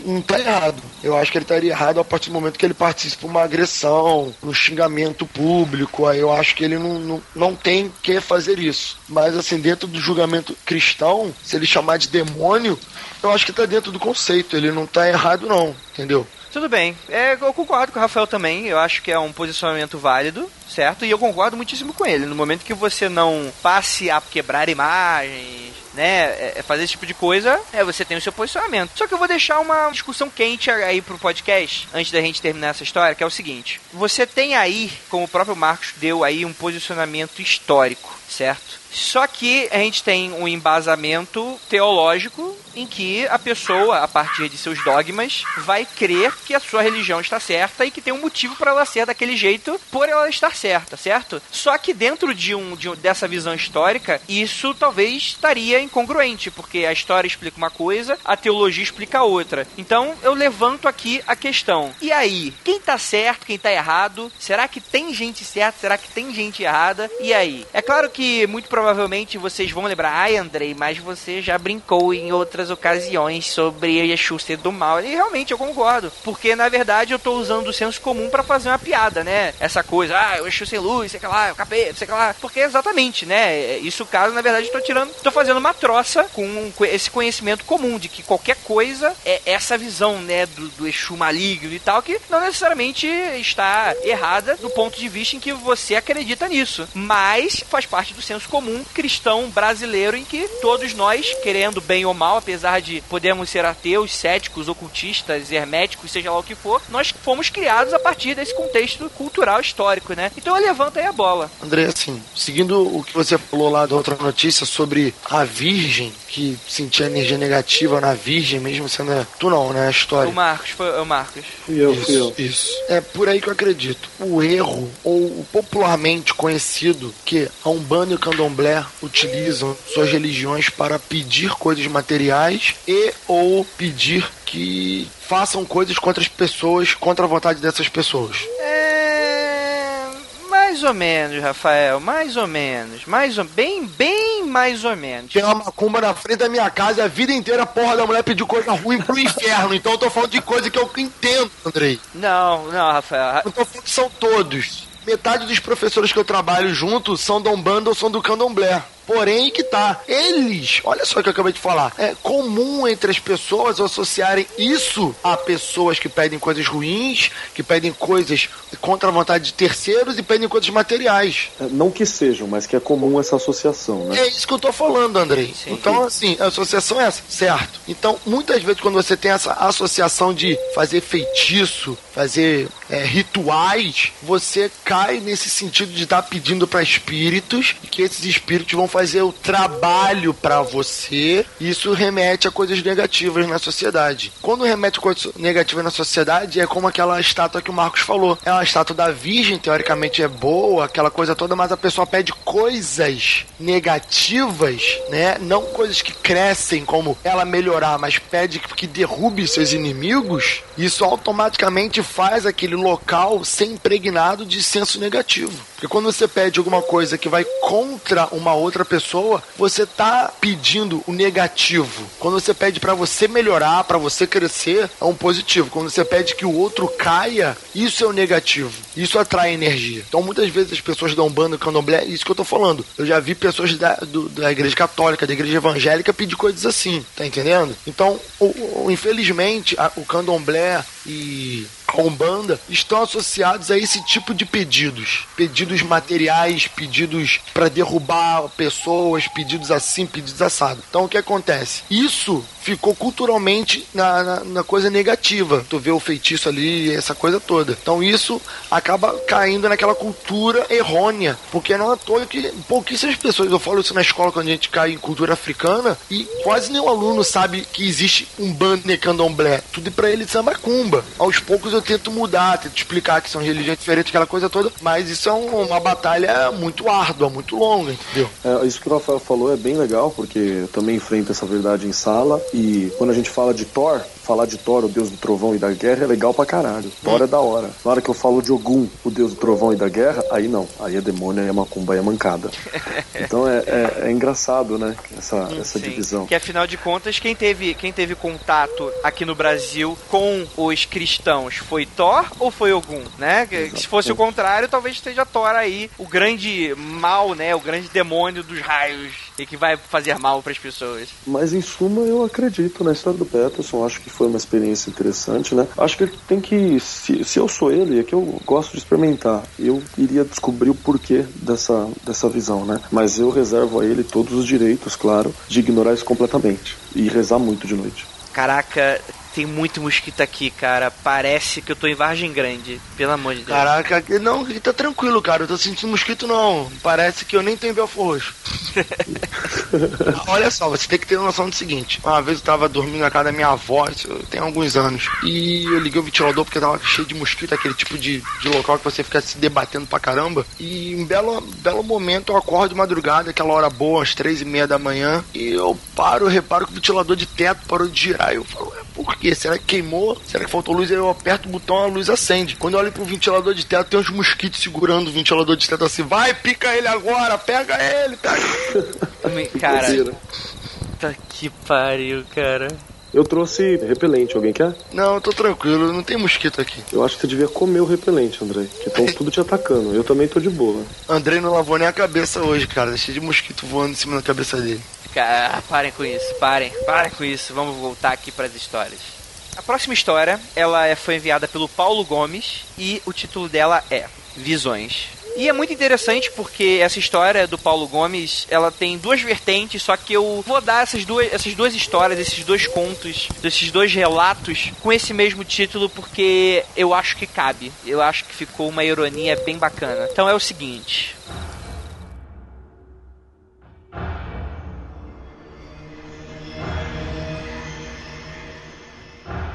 S3: Não tá errado. Eu acho que ele estaria errado a partir do momento que ele participa de uma agressão, um xingamento público. Aí eu acho que ele não tem que fazer isso. Mas, assim, dentro do julgamento cristão, se ele chamar de demônio, eu acho que tá dentro do conceito. Ele não tá errado, não. Entendeu?
S2: Tudo bem. Eu concordo com o Rafael também. Eu acho que é um posicionamento válido, certo? E eu concordo muitíssimo com ele. No momento que você não passe a quebrar imagens, né, fazer esse tipo de coisa, você tem o seu posicionamento. Só que eu vou deixar uma discussão quente aí pro podcast, antes da gente terminar essa história, que é o seguinte. Você tem aí, como o próprio Marcos deu aí, um posicionamento histórico, certo? Só que a gente tem um embasamento teológico em que a pessoa, a partir de seus dogmas, vai crer que a sua religião está certa e que tem um motivo para ela ser daquele jeito por ela estar certa, certo? Só que dentro dessa visão histórica, isso talvez estaria incongruente, porque a história explica uma coisa, a teologia explica outra. Então, eu levanto aqui a questão. E aí? Quem tá certo, quem tá errado? Será que tem gente certa? Será que tem gente errada? E aí? É claro que, muito provavelmente, vocês vão lembrar, ai, Andrei, mas você já brincou em outras ocasiões sobre Exu ser do mal. E realmente, eu concordo. Porque, na verdade, eu tô usando o senso comum pra fazer uma piada, né? Essa coisa, o Exu sem luz, sei lá, o capeta, sei lá. Porque, exatamente, né? Isso caso, na verdade, tô fazendo uma troça com esse conhecimento comum de que qualquer coisa é essa visão, né, do Exu maligno e tal, que não necessariamente está errada do ponto de vista em que você acredita nisso. Mas faz parte do senso comum cristão brasileiro em que todos nós, querendo bem ou mal, apesar de podermos ser ateus, céticos, ocultistas, herméticos, seja lá o que for, nós fomos criados a partir desse contexto cultural histórico, né? Então eu levanto aí a bola.
S3: André, assim, seguindo o que você falou lá da outra notícia sobre a Virgem, que sentia energia negativa na Virgem, mesmo sendo... Tu não, né? A história.
S2: O Marcos, foi o Marcos.
S4: Fui eu.
S3: Isso. É por aí que eu acredito. O erro, ou popularmente conhecido, que a Umbanda e o Candomblé utilizam suas religiões para pedir coisas materiais e ou pedir que façam coisas contra as pessoas, contra a vontade dessas pessoas.
S2: Mais ou menos, Rafael, mais ou menos. Bem mais ou menos.
S3: Tem uma macumba na frente da minha casa e a vida inteira a porra da mulher pediu coisa ruim pro inferno. Então eu tô falando de coisa que eu entendo, Andrei.
S2: Não, Rafael.
S3: Eu tô falando que são todos. Metade dos professores que eu trabalho junto são da Umbanda ou são do Candomblé. Porém, que tá. Eles, olha só o que eu acabei de falar. É comum entre as pessoas associarem isso a pessoas que pedem coisas ruins, que pedem coisas contra a vontade de terceiros e pedem coisas materiais.
S4: Não que sejam, mas que é comum essa associação, né?
S3: É isso que eu tô falando, Andrei. Sim. Então, assim, a associação é essa, certo? Então, muitas vezes quando você tem essa associação de fazer feitiço, fazer rituais, você cai nesse sentido de estar pedindo para espíritos e que esses espíritos vão fazer o trabalho para você. Isso remete a coisas negativas na sociedade. Quando remete a coisas negativas na sociedade, é como aquela estátua que o Marcos falou. É uma estátua da Virgem, teoricamente é boa, aquela coisa toda, mas a pessoa pede coisas negativas, né? Não coisas que crescem como ela melhorar, mas pede que derrube seus inimigos. Isso automaticamente faz aquele local ser impregnado de senso negativo. Porque quando você pede alguma coisa que vai contra uma outra pessoa, você tá pedindo o negativo. Quando você pede para você melhorar, para você crescer, é um positivo. Quando você pede que o outro caia, isso é o negativo. Isso atrai energia. Então muitas vezes as pessoas da Umbanda, do Candomblé, isso que eu tô falando. Eu já vi pessoas da igreja católica, da igreja evangélica pedir coisas assim, tá entendendo? Então, infelizmente, o Candomblé e a Umbanda estão associados a esse tipo de pedidos. Pedidos materiais, pedidos para derrubar pessoas, pedidos assim, pedidos assado. Então o que acontece? Isso ficou culturalmente na coisa negativa. Tu vê o feitiço ali, essa coisa toda. Então isso acaba caindo naquela cultura errônea. Porque não é à toa que pouquíssimas pessoas, eu falo isso na escola quando a gente cai em cultura africana, e quase nenhum aluno sabe que existe Umbanda e Candomblé. Tudo pra eles é macumba. Aos poucos eu tento mudar, tento explicar que são religiões diferentes, aquela coisa toda, mas isso é uma batalha muito árdua, muito longa, entendeu?
S4: Isso que o Rafael falou é bem legal, porque eu também enfrento essa verdade em sala, e quando a gente fala de Thor, falar de Thor, o deus do trovão e da guerra, é legal pra caralho. Thor é da hora. Na hora que eu falo de Ogum, o deus do trovão e da guerra, aí não. Aí é demônio, aí é macumba, aí é mancada. Então é engraçado, né? Essa divisão.
S2: Que afinal de contas, quem teve contato aqui no Brasil com os cristãos foi Thor ou foi Ogum, né? Se fosse o contrário, talvez seja Thor aí, o grande mal, né? O grande demônio dos raios e que vai fazer mal pras pessoas.
S4: Mas em suma, eu acredito na história do Peterson. Acho que foi uma experiência interessante, né? Acho que ele tem que... Se eu sou ele, é que eu gosto de experimentar. Eu iria descobrir o porquê dessa visão, né? Mas eu reservo a ele todos os direitos, claro, de ignorar isso completamente. E rezar muito de noite.
S2: Caraca, Tem muito mosquito aqui, cara. Parece que eu tô em Vargem Grande. Pelo amor de Deus.
S3: Caraca, não, tá tranquilo, cara. Eu tô sentindo mosquito, não. Parece que eu nem tenho Belfor Roxo. Olha só, você tem que ter noção do seguinte. Uma vez eu tava dormindo na casa da minha avó, isso tem alguns anos, e eu liguei o ventilador porque tava cheio de mosquito, aquele tipo de local que você fica se debatendo pra caramba. E em belo momento eu acordo de madrugada, aquela hora boa, às 3:30 da manhã, e eu reparo que o ventilador de teto parou de girar. E eu falo, por quê? Será que queimou? Será que faltou luz? Aí eu aperto o botão, a luz acende. Quando eu olho pro ventilador de teto, tem uns mosquitos segurando o ventilador de teto assim, vai, pica ele agora, pega ele, tá?
S2: Cara, puta que pariu, cara.
S4: Eu trouxe repelente, alguém quer?
S3: Não, eu tô tranquilo, não tem mosquito aqui.
S4: Eu acho que você devia comer o repelente, André, que estão tudo te atacando. Eu também tô de boa.
S3: Andrei não lavou nem a cabeça hoje, cara. Cheio de mosquito voando em cima da cabeça dele.
S2: Cara, parem com isso, parem com isso. Vamos voltar aqui pras histórias. A próxima história, ela foi enviada pelo Paulo Gomes e o título dela é Visões. E é muito interessante porque essa história do Paulo Gomes, ela tem duas vertentes, só que eu vou dar essas duas histórias, esses dois contos, esses dois relatos com esse mesmo título porque eu acho que cabe. Eu acho que ficou uma ironia bem bacana. Então é o seguinte...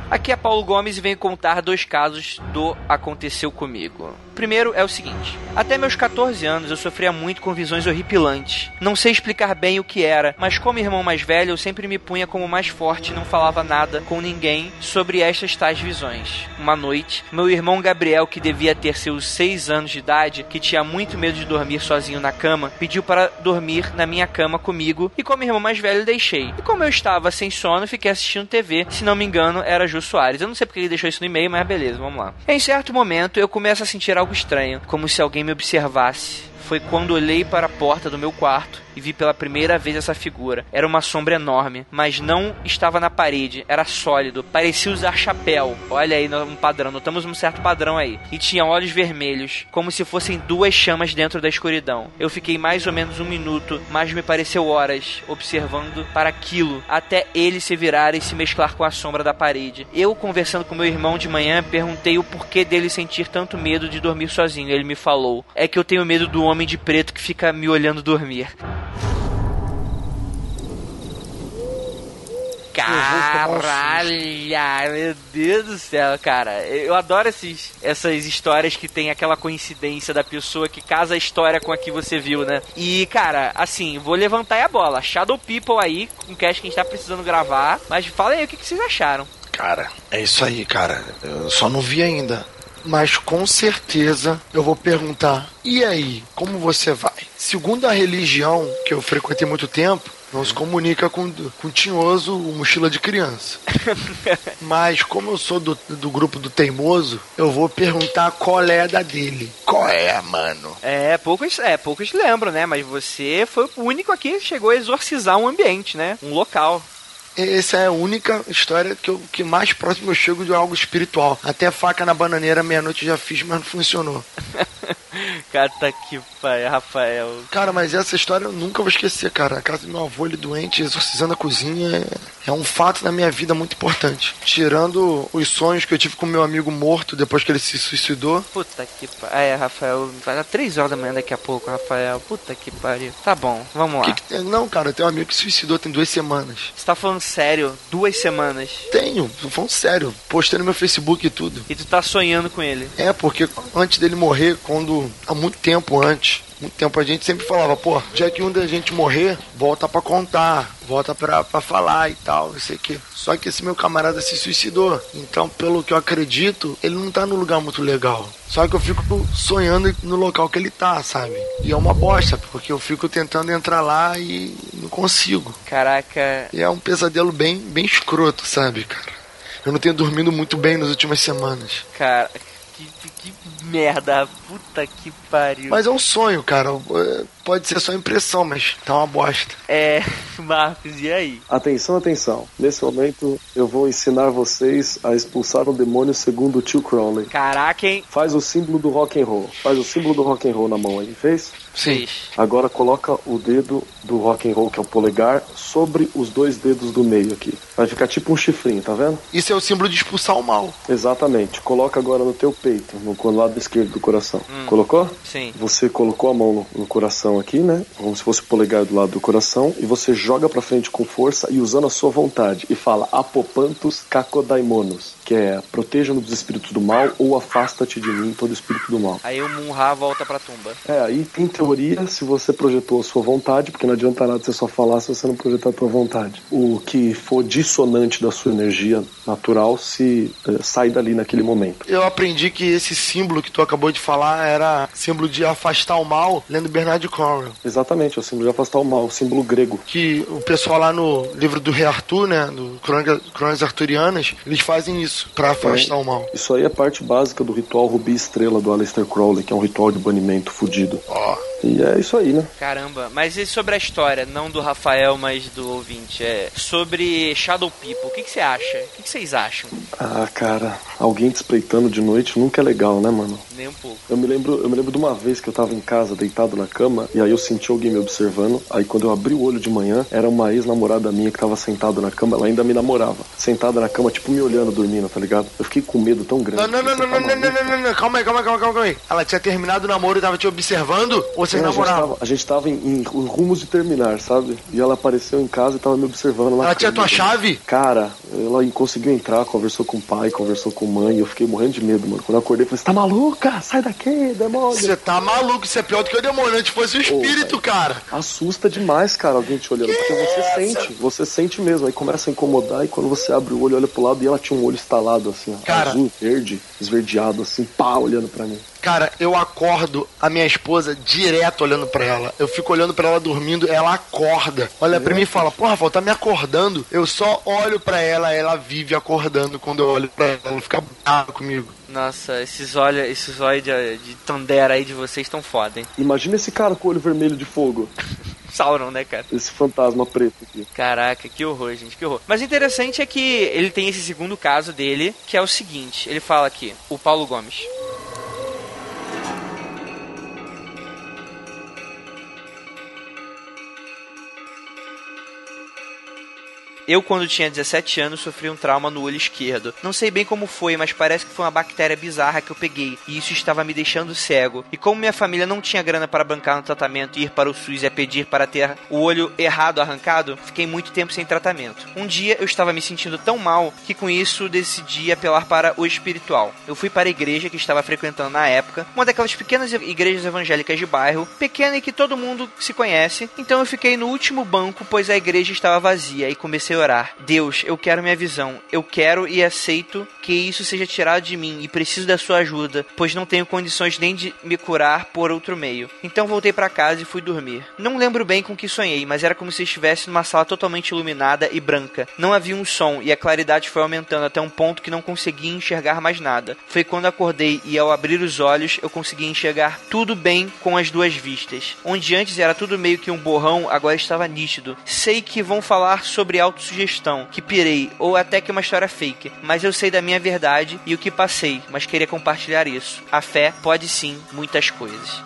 S2: Aqui é Paulo Gomes e venho contar dois casos do Aconteceu Comigo. Primeiro é o seguinte: até meus 14 anos eu sofria muito com visões horripilantes. Não sei explicar bem o que era, mas como irmão mais velho eu sempre me punha como mais forte e não falava nada com ninguém sobre estas tais visões. Uma noite, meu irmão Gabriel, que devia ter seus 6 anos de idade, que tinha muito medo de dormir sozinho na cama, pediu para dormir na minha cama comigo e como irmão mais velho deixei. E como eu estava sem sono, fiquei assistindo TV, se não me engano era Jô Soares. Eu não sei porque ele deixou isso no e-mail, mas beleza, vamos lá. Em certo momento eu começo a sentir algo estranho, como se alguém me observasse. Foi quando olhei para a porta do meu quarto e vi pela primeira vez essa figura. Era uma sombra enorme, mas não estava na parede, era sólido, parecia usar chapéu. Olha aí um padrão, notamos um certo padrão aí. E tinha olhos vermelhos, como se fossem duas chamas dentro da escuridão. Eu fiquei mais ou menos 1 minuto, mas me pareceu horas, observando para aquilo, até ele se virar e se mesclar com a sombra da parede. Eu, conversando com meu irmão de manhã, perguntei o porquê dele sentir tanto medo de dormir sozinho. Ele me falou: é que eu tenho medo do homem de preto que fica me olhando dormir. Caralho, meu Deus do céu, cara. Eu adoro essas histórias que tem aquela coincidência da pessoa que casa a história com a que você viu, né? E, cara, assim, vou levantar a bola. Shadow People aí, com o cast que a gente tá precisando gravar. Mas fala aí o que vocês acharam.
S3: Cara, é isso aí, cara. Eu só não vi ainda. Mas com certeza eu vou perguntar: e aí, como você vai? Segundo a religião que eu frequentei muito tempo, não se comunica com tinhoso, o mochila de criança. Mas como eu sou do grupo do teimoso, eu vou perguntar qual é da dele. Qual é, mano?
S2: Poucos lembram, né? Mas você foi o único aqui que chegou a exorcizar um ambiente, né? Um local.
S3: Essa é a única história que mais próximo eu chego de algo espiritual. Até faca na bananeira meia-noite eu já fiz, mas não funcionou.
S2: Cara, tá que pai, Rafael.
S3: Cara, mas essa história eu nunca vou esquecer, cara. A casa do meu avô, ele doente, exorcizando a cozinha, é um fato na minha vida muito importante. Tirando os sonhos que eu tive com meu amigo morto depois que ele se suicidou.
S2: Puta que pariu. Rafael, vai dar 3 horas da manhã daqui a pouco, Rafael. Puta que pariu. Tá bom, vamos lá.
S3: Não, cara, eu tenho um amigo que se suicidou tem 2 semanas.
S2: Você tá falando sério? 2 semanas?
S3: Tenho, tô falando sério. Postei no meu Facebook e tudo.
S2: E tu tá sonhando com ele?
S3: É, porque antes dele morrer, há muito tempo a gente sempre falava: pô, já que um da gente morrer, volta pra contar, volta pra falar e tal, não sei o que. Só que esse meu camarada se suicidou. Então, pelo que eu acredito, ele não tá num lugar muito legal. Só que eu fico sonhando no local que ele tá, sabe? E é uma bosta, porque eu fico tentando entrar lá e não consigo.
S2: Caraca.
S3: E é um pesadelo bem escroto, sabe, cara? Eu não tenho dormido muito bem nas últimas semanas.
S2: Cara, que merda, puta que pariu.
S3: Mas é um sonho, cara. Pode ser só impressão, mas tá uma bosta.
S2: Marcos, e aí?
S4: Atenção, atenção. Nesse momento eu vou ensinar vocês a expulsar o demônio segundo o tio Crowley.
S2: Caraca, hein?
S4: Faz o símbolo do rock and roll. Faz o símbolo do rock and roll na mão aí, fez?
S3: Sim.
S4: Agora coloca o dedo do rock and roll, que é o polegar, sobre os 2 dedos do meio aqui. Vai ficar tipo um chifrinho, tá vendo?
S3: Isso é o símbolo de expulsar o mal.
S4: Exatamente. Coloca agora no teu peito, no lado esquerdo do coração. Colocou?
S2: Sim.
S4: Você colocou a mão no coração aqui, né? Como se fosse o polegar do lado do coração, e você joga pra frente com força e usando a sua vontade. E fala Apopantus Kakodaimonos, que é proteja-nos dos espíritos do mal ou afasta-te de mim todo espírito do mal.
S2: Aí o Munra volta pra tumba.
S4: Aí em teoria, se você projetou a sua vontade, porque não adianta nada você só falar se você não projetar a tua vontade. O que for dissonante da sua energia natural sai dali naquele momento.
S3: Eu aprendi que esse símbolo que tu acabou de falar era símbolo de afastar o mal, lendo Bernard Cornwell.
S4: Exatamente, é o símbolo de afastar o mal, o símbolo grego.
S3: Que o pessoal lá no livro do Rei Arthur, né, do Crônicas Arturianas, eles fazem isso, pra afastar o mal.
S4: Isso aí é parte básica do ritual Rubi Estrela do Aleister Crowley, que é um ritual de banimento fudido. E é isso aí, né?
S2: Caramba, mas e sobre a história, não do Rafael, mas do ouvinte, sobre Shadow People, o que você acha? O que vocês acham?
S4: Ah, cara, alguém te espreitando de noite nunca é legal, né, mano?
S2: Nem um pouco.
S4: Eu me lembro de uma vez que eu tava em casa, deitado na cama, e aí eu senti alguém me observando, aí quando eu abri o olho de manhã, era uma ex-namorada minha que tava sentada na cama, ela ainda me namorava, sentada na cama, tipo, me olhando, dormindo, tá ligado? Eu fiquei com medo tão grande.
S3: Não, calma aí. Ela tinha terminado o namoro e tava te observando, ou você namorava?
S4: A gente tava em rumos de terminar, sabe? E ela apareceu em casa e tava me observando lá.
S3: Ela tinha tua chave?
S4: Cara, ela conseguiu entrar, conversou com o pai, conversou com a mãe, e eu fiquei morrendo de medo, mano. Quando eu acordei, eu falei, você tá maluca? Sai daqui, demônio.
S3: Você tá maluco, isso é pior do que o demônio, antes fosse o espírito, cara.
S4: Assusta demais, cara, alguém te olhando, porque você sente mesmo, aí começa a incomodar, e quando você abre o olho, olha pro lado, e ela tinha um olho estalado, assim, ó,
S3: cara,
S4: azul, verde, esverdeado, assim, pá, olhando pra mim.
S3: Cara, eu acordo a minha esposa direto olhando pra ela. Eu fico olhando pra ela dormindo, ela acorda. Olha pra mim e fala, porra, Rafael, tá me acordando? Eu só olho pra ela, ela vive acordando quando eu olho pra ela. Ela fica brava comigo.
S2: Nossa, esses olhos de Tandera aí de vocês tão foda, hein?
S4: Imagina esse cara com o olho vermelho de fogo.
S2: Sauron, né, cara?
S4: Esse fantasma preto aqui.
S2: Caraca, que horror, gente, que horror. Mas o interessante é que ele tem esse segundo caso dele, que é o seguinte. Ele fala aqui, o Paulo Gomes. Eu, quando tinha 17 anos, sofri um trauma no olho esquerdo. Não sei bem como foi, mas parece que foi uma bactéria bizarra que eu peguei, e isso estava me deixando cego. E como minha família não tinha grana para bancar no tratamento e ir para o SUS e a pedir para ter o olho errado arrancado, fiquei muito tempo sem tratamento. Um dia eu estava me sentindo tão mal que com isso decidi apelar para o espiritual. Eu fui para a igreja que estava frequentando na época, uma daquelas pequenas igrejas evangélicas de bairro, pequena e que todo mundo se conhece, então eu fiquei no último banco, pois a igreja estava vazia, e comecei a orar. Deus, eu quero minha visão. Eu quero e aceito que isso seja tirado de mim e preciso da sua ajuda, pois não tenho condições nem de me curar por outro meio. Então voltei para casa e fui dormir. Não lembro bem com o que sonhei, mas era como se estivesse numa sala totalmente iluminada e branca. Não havia um som e a claridade foi aumentando até um ponto que não conseguia enxergar mais nada. Foi quando acordei e ao abrir os olhos eu consegui enxergar tudo bem com as duas vistas. Onde antes era tudo meio que um borrão, agora estava nítido. Sei que vão falar sobre autossugestão, que pirei, ou até que uma história fake, mas eu sei da minha verdade e o que passei, mas queria compartilhar isso. A fé pode sim muitas coisas.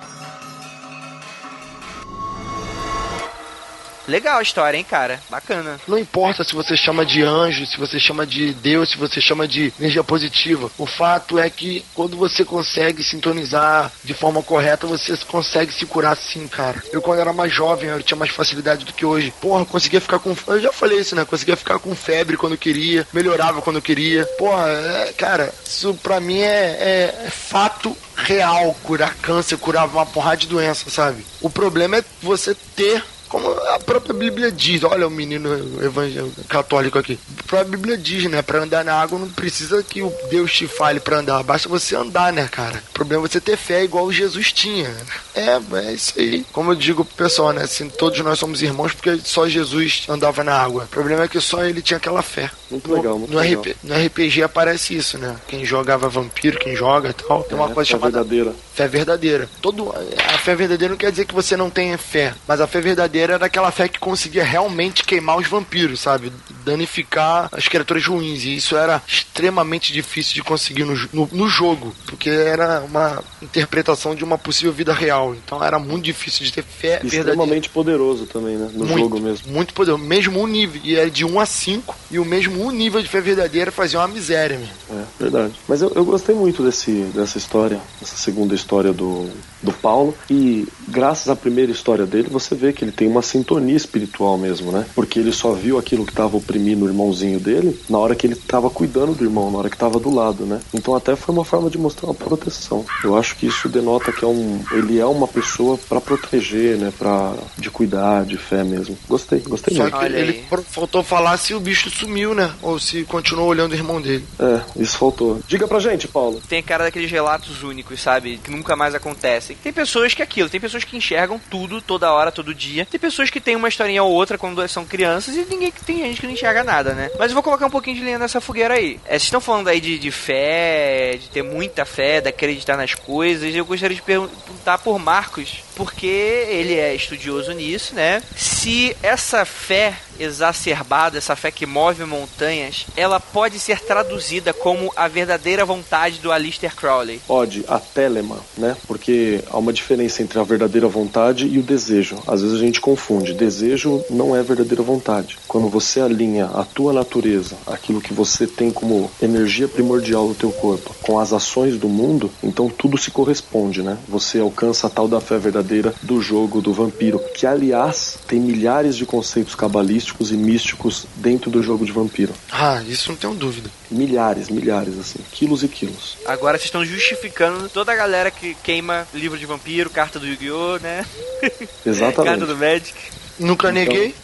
S2: Legal a história, hein, cara? Bacana.
S3: Não importa se você chama de anjo, se você chama de Deus, se você chama de energia positiva. O fato é que quando você consegue sintonizar de forma correta, você consegue se curar sim, cara. Eu, quando era mais jovem, eu tinha mais facilidade do que hoje. Porra, conseguia ficar com... Eu já falei isso, né? Conseguia ficar com febre quando eu queria, melhorava quando eu queria. Porra, cara, isso pra mim é fato real. Curar câncer, curar uma porrada de doença, sabe? O problema é você ter... Como a própria Bíblia diz, olha o menino evangélico católico aqui. A própria Bíblia diz, né? Pra andar na água não precisa que o Deus te fale pra andar. Basta você andar, né, cara? O problema é você ter fé igual Jesus tinha. É isso aí. Como eu digo pro pessoal, né? Assim, todos nós somos irmãos porque só Jesus andava na água. O problema é que só ele tinha aquela fé.
S4: Muito legal, muito legal.
S3: No RPG aparece isso, né? Quem jogava vampiro, quem joga e tal. Tem uma coisa chamada...
S4: verdadeira.
S3: Fé verdadeira. A fé verdadeira não quer dizer que você não tenha fé, mas a fé verdadeira era aquela fé que conseguia realmente queimar os vampiros, sabe? danificar as criaturas ruins. E isso era extremamente difícil de conseguir no jogo, porque era uma interpretação de uma possível vida real. Então era muito difícil de ter fé verdadeira.
S4: Extremamente poderoso também, né? No jogo mesmo.
S3: Muito poderoso. Mesmo um nível. E era de 1 a 5. E o mesmo um nível de fé verdadeira fazia uma miséria mesmo.
S4: É, verdade. Mas eu gostei muito dessa história, dessa segunda história do Paulo. E graças à primeira história dele, você vê que ele tem uma sintonia espiritual mesmo, né? Porque ele só viu aquilo que estava oprimindo o irmãozinho dele na hora que ele estava cuidando do irmão, na hora que estava do lado, né? Então até foi uma forma de mostrar uma proteção. Eu acho que isso denota que ele é uma pessoa para proteger, né? De cuidar, de fé mesmo. Gostei
S3: Só
S4: muito.
S3: que ele faltou falar se o bicho sumiu, né? Ou se continuou olhando o irmão dele.
S4: É, isso faltou. Diga pra gente, Paulo.
S2: Tem cara daqueles relatos únicos, sabe? Que nunca mais acontecem. Tem pessoas que tem pessoas que enxergam tudo, toda hora, todo dia. Tem pessoas que têm uma historinha ou outra quando são crianças e tem gente que não enxerga nada, né? Mas eu vou colocar um pouquinho de lenha nessa fogueira aí. Vocês estão falando aí de fé, de ter muita fé, de acreditar nas coisas. Eu gostaria de perguntar por Marcos, porque ele é estudioso nisso, né? Se essa fé exacerbada, essa fé que move montanhas, ela pode ser traduzida como a verdadeira vontade do Aleister Crowley.
S4: Pode, a telema, né? Porque há uma diferença entre a verdadeira vontade e o desejo. Às vezes a gente confunde. Desejo não é verdadeira vontade. Quando você alinha a tua natureza, aquilo que você tem como energia primordial do teu corpo, com as ações do mundo, então tudo se corresponde, né? Você alcança a tal da fé verdadeira do jogo do vampiro, que aliás tem milhares de conceitos cabalísticos e místicos dentro do jogo de vampiro.
S3: Ah, isso não tenho dúvida.
S4: Milhares, assim, quilos e quilos.
S2: Agora vocês estão justificando toda a galera que queima livro de vampiro, carta do Yu-Gi-Oh, né?
S4: Exatamente.
S2: Carta do Magic.
S3: Nunca neguei.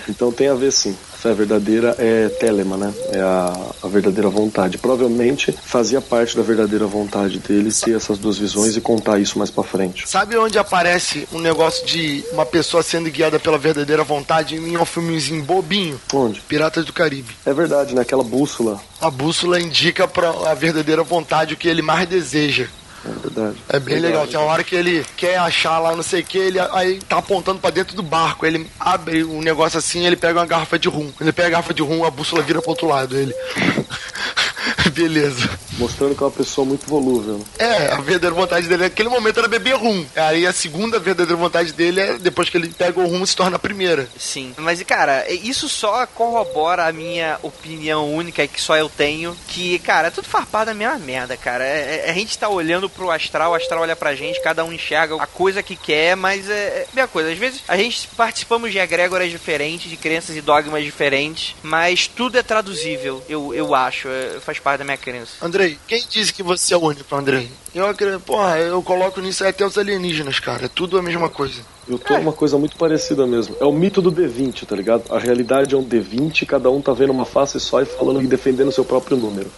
S4: Então tem a ver sim. A fé verdadeira é telema, né? É a verdadeira vontade. Provavelmente fazia parte da verdadeira vontade dele ter essas duas visões e contar isso mais pra frente.
S3: Sabe onde aparece um negócio de uma pessoa sendo guiada pela verdadeira vontade em um filmezinho bobinho?
S4: Onde?
S3: Piratas do Caribe.
S4: É verdade, né? Aquela bússola.
S3: A bússola indica pra a verdadeira vontade o que ele mais deseja.
S4: É verdade.
S3: É bem legal. Tem uma hora que ele quer achar lá não sei o que, ele aí tá apontando pra dentro do barco. Ele abre um negócio assim, ele pega uma garrafa de rum. Quando ele pega a garrafa de rum, a bússola vira pro outro lado. Ele... Beleza.
S4: Mostrando que é uma pessoa muito volúvel.
S3: É, a verdadeira vontade dele naquele momento era beber rum. Aí a segunda verdadeira vontade dele é depois que ele pega o rum se torna a primeira.
S2: Sim, mas cara, isso só corrobora a minha opinião única que só eu tenho, que, cara, é tudo farpado a mesma merda, cara. A gente tá olhando pro astral, o astral olha pra gente, cada um enxerga a coisa que quer, mas é a mesma coisa. Às vezes a gente participamos de egrégoras diferentes, de crenças e dogmas diferentes, mas tudo é traduzível, eu acho, faz parte da minha crença.
S3: Andrei, quem disse que você é o único, Andrei? Eu acredito, porra, eu coloco nisso até os alienígenas, cara. É tudo a mesma coisa.
S4: Eu tô uma coisa muito parecida mesmo. É o mito do D20, tá ligado? A realidade é um D20, cada um tá vendo uma face só e falando e defendendo o seu próprio número.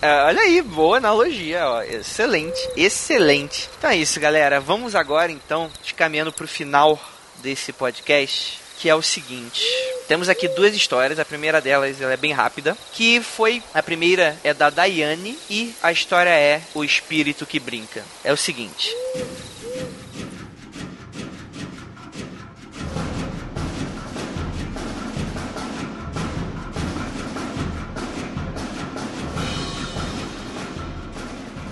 S2: Olha aí, boa analogia, ó. Excelente, excelente. Então é isso, galera. Vamos agora, então, caminhando pro final desse podcast, que é o seguinte. Temos aqui duas histórias. A primeira delas ela é bem rápida, que foi... A primeira é da Daiane e a história é O Espírito que Brinca. É o seguinte...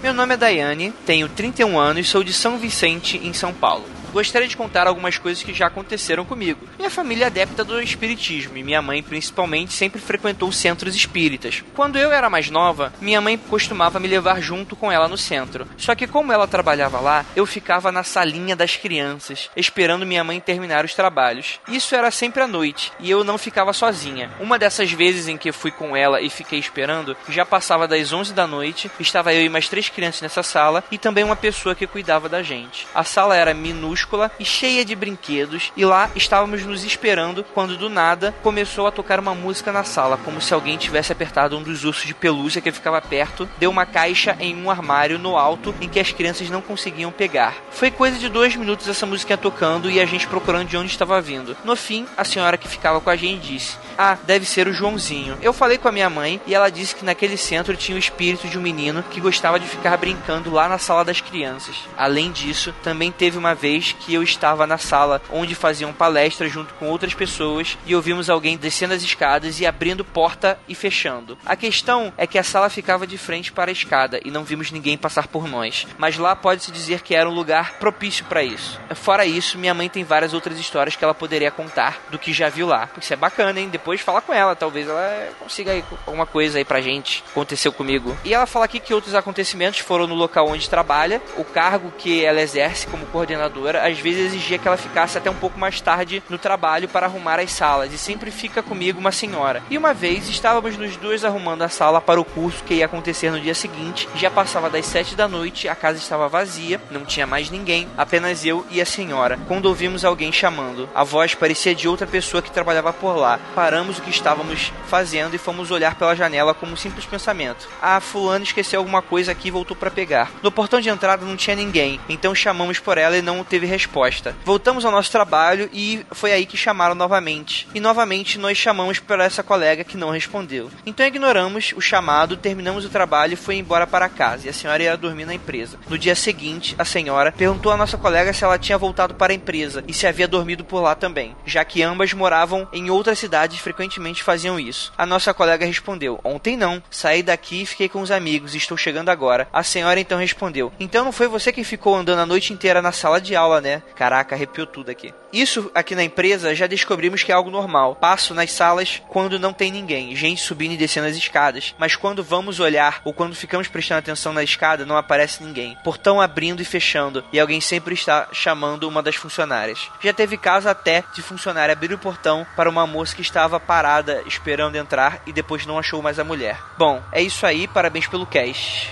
S2: Meu nome é Daiane, tenho 31 anos e sou de São Vicente, em São Paulo. Gostaria de contar algumas coisas que já aconteceram comigo. Minha família é adepta do espiritismo e minha mãe, principalmente, sempre frequentou centros espíritas. Quando eu era mais nova, minha mãe costumava me levar junto com ela no centro. Só que como ela trabalhava lá, eu ficava na salinha das crianças, esperando minha mãe terminar os trabalhos. Isso era sempre à noite e eu não ficava sozinha. Uma dessas vezes em que fui com ela e fiquei esperando, já passava das 11 da noite, estava eu e mais 3 crianças nessa sala e também uma pessoa que cuidava da gente. A sala era minúscula e cheia de brinquedos, e lá estávamos nos esperando quando do nada começou a tocar uma música na sala, como se alguém tivesse apertado um dos ursos de pelúcia que ficava perto, deu uma caixa em um armário no alto em que as crianças não conseguiam pegar. Foi coisa de 2 minutos essa música tocando e a gente procurando de onde estava vindo. No fim, a senhora que ficava com a gente disse: "Ah, deve ser o Joãozinho." Eu falei com a minha mãe e ela disse que naquele centro tinha o espírito de um menino que gostava de ficar brincando lá na sala das crianças. Além disso, também teve uma vez que eu estava na sala onde faziam palestra junto com outras pessoas e ouvimos alguém descendo as escadas e abrindo porta e fechando. A questão é que a sala ficava de frente para a escada e não vimos ninguém passar por nós, mas lá pode-se dizer que era um lugar propício para isso. Fora isso, minha mãe tem várias outras histórias que ela poderia contar do que já viu lá. Isso é bacana, hein? Depois fala com ela, talvez ela consiga aí alguma coisa aí pra gente. Aconteceu comigo. E ela fala aqui que outros acontecimentos foram no local onde trabalha, o cargo que ela exerce como coordenadora, às vezes exigia que ela ficasse até um pouco mais tarde no trabalho para arrumar as salas, e sempre fica comigo uma senhora. E uma vez estávamos nos dois arrumando a sala para o curso que ia acontecer no dia seguinte, já passava das 7 da noite, a casa estava vazia, não tinha mais ninguém, apenas eu e a senhora, quando ouvimos alguém chamando. A voz parecia de outra pessoa que trabalhava por lá. Paramos o que estávamos fazendo e fomos olhar pela janela como um simples pensamento. Ah, fulano esqueceu alguma coisa aqui e voltou para pegar. No portão de entrada não tinha ninguém, então chamamos por ela e não teve resposta. Voltamos ao nosso trabalho e foi aí que chamaram novamente. E novamente nós chamamos por essa colega que não respondeu. Então ignoramos o chamado, terminamos o trabalho e foi embora para casa. E a senhora ia dormir na empresa. No dia seguinte, a senhora perguntou à nossa colega se ela tinha voltado para a empresa e se havia dormido por lá também, já que ambas moravam em outras cidades e frequentemente faziam isso. A nossa colega respondeu: ontem não, saí daqui e fiquei com os amigos e estou chegando agora. A senhora então respondeu: então não foi você que ficou andando a noite inteira na sala de aula, né? Caraca, arrepiou tudo aqui. Isso aqui na empresa já descobrimos que é algo normal. Passo nas salas quando não tem ninguém, gente subindo e descendo as escadas, mas quando vamos olhar ou quando ficamos prestando atenção na escada não aparece ninguém. Portão abrindo e fechando e alguém sempre está chamando uma das funcionárias. Já teve caso até de funcionária abrir o portão para uma moça que estava parada esperando entrar e depois não achou mais a mulher. Bom, é isso aí, parabéns pelo cast.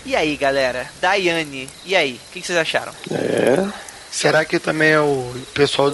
S2: E aí, galera? Daiane, e aí? O que vocês acharam?
S3: Será que também é o pessoal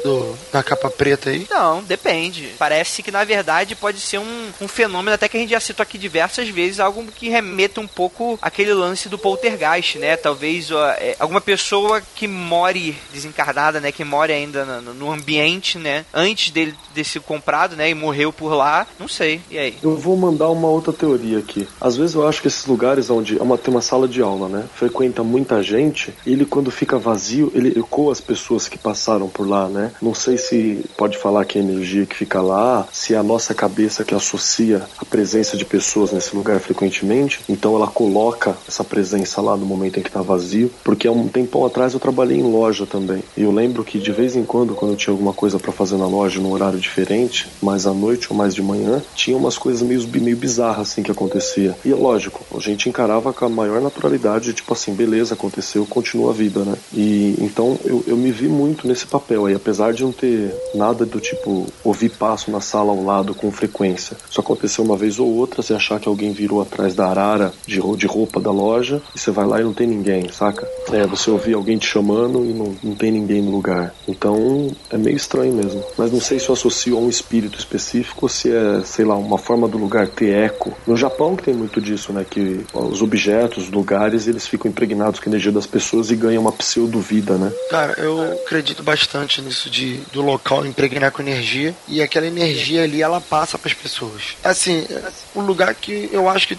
S3: da capa preta aí?
S2: Não, depende. Parece que, na verdade, pode ser um fenômeno, até que a gente já citou aqui diversas vezes, algo que remeta um pouco àquele lance do poltergeist, né? Talvez alguma pessoa que more desencarnada, né? Que more ainda no ambiente, né? Antes dele ter sido comprado, né? E morreu por lá. Não sei. E aí?
S4: Eu vou mandar uma outra teoria aqui. Às vezes eu acho que esses lugares onde tem uma sala de aula, né? Frequenta muita gente, ele quando fica vazio, ele ecoa as pessoas que passaram por lá, né? Não sei se pode falar que a energia que fica lá, se é a nossa cabeça que associa a presença de pessoas nesse lugar frequentemente, então ela coloca essa presença lá no momento em que tá vazio, porque há um tempão atrás eu trabalhei em loja também, e eu lembro que de vez em quando eu tinha alguma coisa pra fazer na loja num horário diferente, mais à noite ou mais de manhã, tinha umas coisas meio bizarras assim que acontecia, e é lógico, a gente encarava com a maior naturalidade, tipo assim, beleza, aconteceu, continua a vida, né? E então eu me vi muito nesse papel aí, apesar de não ter nada do tipo ouvir passo na sala ao lado com frequência. Isso aconteceu uma vez ou outra, você achar que alguém virou atrás da arara de roupa da loja e você vai lá e não tem ninguém, saca? Você ouvir alguém te chamando e não tem ninguém no lugar. Então é meio estranho mesmo. Mas não sei se eu associo a um espírito específico ou se é, sei lá, uma forma do lugar ter eco. No Japão que tem muito disso, né? Que os objetos, os lugares, eles ficam impregnados com a energia das pessoas e ganham uma pseudo-vida, né?
S3: Cara, eu acredito bastante nisso do local impregnar com energia, e aquela energia ali, ela passa para as pessoas. Assim, um lugar que eu acho que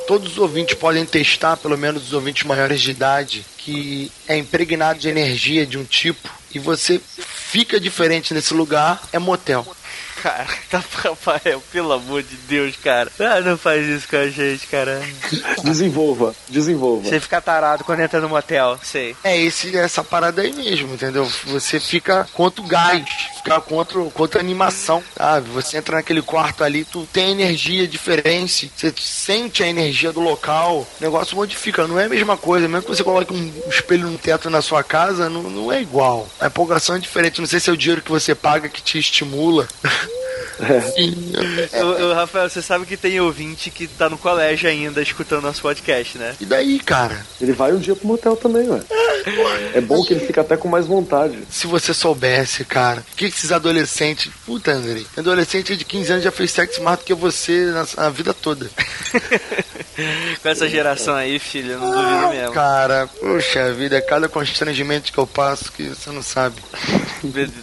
S3: todos os ouvintes podem testar, pelo menos os ouvintes maiores de idade, que é impregnado de energia de um tipo, e você fica diferente nesse lugar, é motel.
S2: Cara, Rafael, pelo amor de Deus, cara. Não faz isso com a gente, cara.
S4: Desenvolva.
S2: Você fica tarado quando entra no motel, sei.
S3: Essa parada aí mesmo, entendeu? Você fica contra o gás, fica contra a animação, sabe? Você entra naquele quarto ali, tu tem energia diferente, você sente a energia do local, o negócio modifica, não é a mesma coisa. Mesmo que você coloque um espelho no teto na sua casa, não é igual. A empolgação é diferente, não sei se é o dinheiro que você paga que te estimula.
S2: Rafael, você sabe que tem ouvinte que tá no colégio ainda escutando nosso podcast, né?
S3: E daí, cara?
S4: Ele vai um dia pro motel também, ué. É bom que ele fica até com mais vontade.
S3: Se você soubesse, cara, o que esses adolescentes... Puta, Andrei, adolescente de 15 anos já fez sexo mais do que você na vida toda.
S2: Com essa geração aí, filho, eu não duvido mesmo.
S3: Cara, poxa vida, cada constrangimento que eu passo que você não sabe.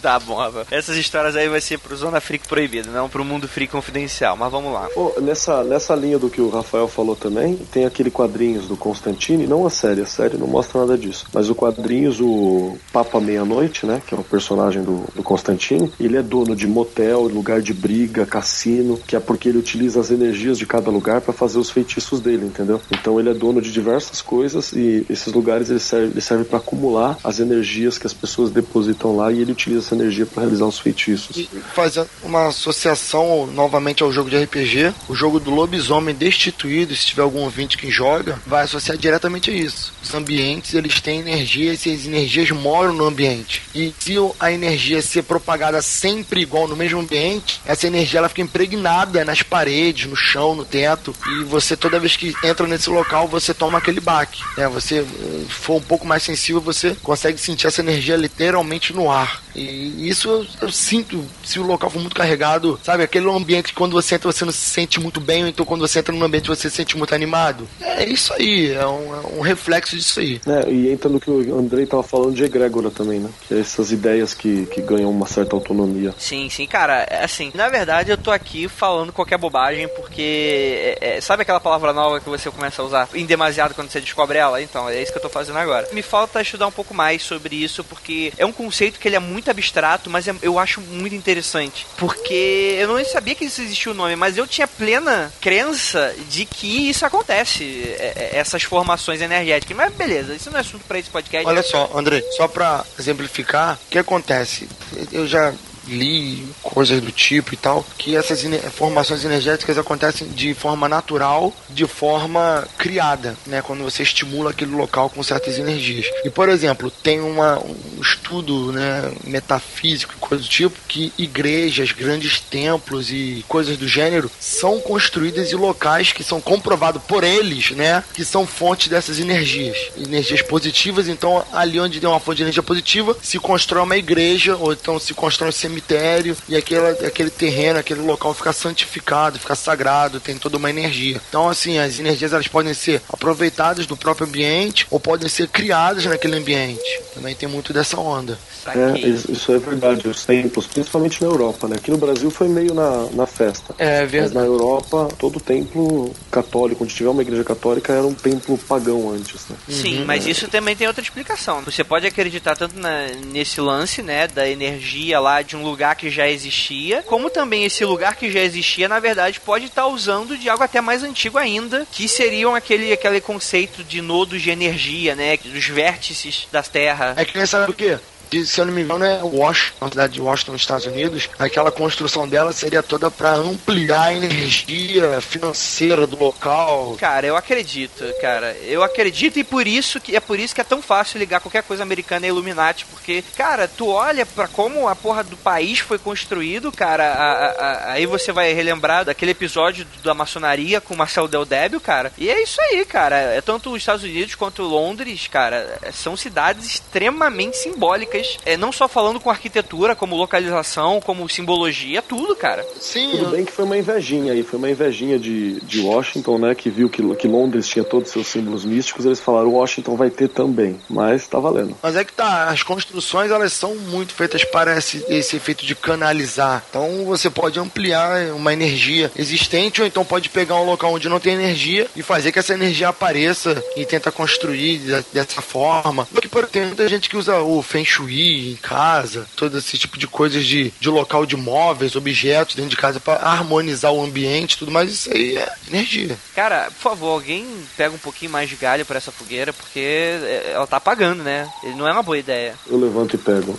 S2: Tá bom, Rafael. Essas histórias aí vai ser pro Zona Freak Proibida, não pro Mundo Freak Confidencial, mas vamos lá.
S4: Pô, nessa linha do que o Rafael falou também, tem aquele quadrinhos do Constantine, não a série não mostra nada disso, mas o quadrinhos, o Papa Meia-Noite, né, que é o personagem do Constantine, ele é dono de motel, lugar de briga, cassino, que é porque ele utiliza as energias de cada lugar pra fazer os feitiços dele, entendeu? Então ele é dono de diversas coisas e esses lugares ele serve para acumular as energias que as pessoas depositam lá e ele utiliza essa energia para realizar os feitiços.
S3: E fazendo uma associação novamente ao jogo de RPG, o jogo do lobisomem destituído, se tiver algum ouvinte que joga, vai associar diretamente a isso. Os ambientes, eles têm energia e essas energias moram no ambiente. E se a energia ser propagada sempre igual no mesmo ambiente, essa energia ela fica impregnada nas paredes, no chão, no teto, e você toda vez que entra nesse local, você toma aquele baque, né? Você for um pouco mais sensível, você consegue sentir essa energia literalmente no ar. E isso eu sinto, se o local for muito carregado, sabe, aquele ambiente que quando você entra você não se sente muito bem, ou então quando você entra num ambiente você se sente muito animado. É isso aí, é um reflexo disso aí.
S4: E entra no que o Andrei tava falando de egrégora também, né? Que é essas ideias que ganham uma certa autonomia.
S2: Sim, cara, assim, na verdade eu tô aqui falando qualquer bobagem porque, sabe aquela palavra nova que você começa a usar em demasiado quando você descobre ela? Então, é isso que eu tô fazendo agora. Me falta estudar um pouco mais sobre isso, porque é um conceito que ele é muito abstrato, mas eu acho muito interessante. Porque eu não sabia que isso existia o nome, mas eu tinha plena crença de que isso acontece, essas formações energéticas. Mas beleza, isso não é assunto pra esse podcast.
S3: Olha só, André, só pra exemplificar, o que acontece? Eu já li coisas do tipo e tal, que essas formações energéticas acontecem de forma natural, de forma criada, né, quando você estimula aquele local com certas energias. E, por exemplo, tem um estudo, né, metafísico, coisa do tipo, que igrejas, grandes templos e coisas do gênero são construídas em locais que são comprovados por eles, né, que são fontes dessas energias positivas. Então, ali onde tem uma fonte de energia positiva, se constrói uma igreja, ou então se constrói um cemitério, e aquele terreno, aquele local fica santificado, fica sagrado, tem toda uma energia. Então, assim, as energias elas podem ser aproveitadas do próprio ambiente ou podem ser criadas naquele ambiente. Também tem muito dessa onda.
S4: Isso é verdade. Os templos, principalmente na Europa, né? Aqui no Brasil foi meio na festa.
S3: É verdade.
S4: Mas na Europa, todo templo católico, onde tiver uma igreja católica, era um templo pagão antes, né?
S2: Sim, mas isso também tem outra explicação. Você pode acreditar tanto nesse lance, né, da energia lá de um lugar que já existia, como também esse lugar que já existia, na verdade, pode estar usando de algo até mais antigo ainda, que seriam aquele conceito de nodos de energia, né, dos vértices da Terra.
S3: É que nem sabe o quê? Se eu não me engano, é Washington, a cidade de Washington, nos Estados Unidos. Aquela construção dela seria toda para ampliar a energia financeira do local.
S2: Cara, eu acredito, e por isso que é tão fácil ligar qualquer coisa americana a Illuminati, porque, cara, tu olha pra como a porra do país foi construído, cara, aí você vai relembrar daquele episódio da maçonaria com o Marcelo Del Débio, cara, e é isso aí, cara, é tanto os Estados Unidos quanto Londres, cara, são cidades extremamente simbólicas. Não só falando com arquitetura, como localização, como simbologia, tudo, cara.
S3: Sim.
S4: Tudo bem que foi uma invejinha aí, foi uma invejinha de Washington, né, que viu que Londres tinha todos os seus símbolos místicos, eles falaram, Washington vai ter também, mas tá valendo.
S3: Mas é que tá, as construções, elas são muito feitas para esse efeito de canalizar. Então você pode ampliar uma energia existente, ou então pode pegar um local onde não tem energia e fazer que essa energia apareça e tenta construir dessa forma. Porque tem muita gente que usa o Feng Shui em casa, todo esse tipo de coisas de local de móveis, objetos dentro de casa para harmonizar o ambiente, tudo mais, isso aí é energia.
S2: Cara, por favor, alguém pega um pouquinho mais de galho para essa fogueira, porque ela tá apagando, né? Não é uma boa ideia.
S4: Eu levanto e pego.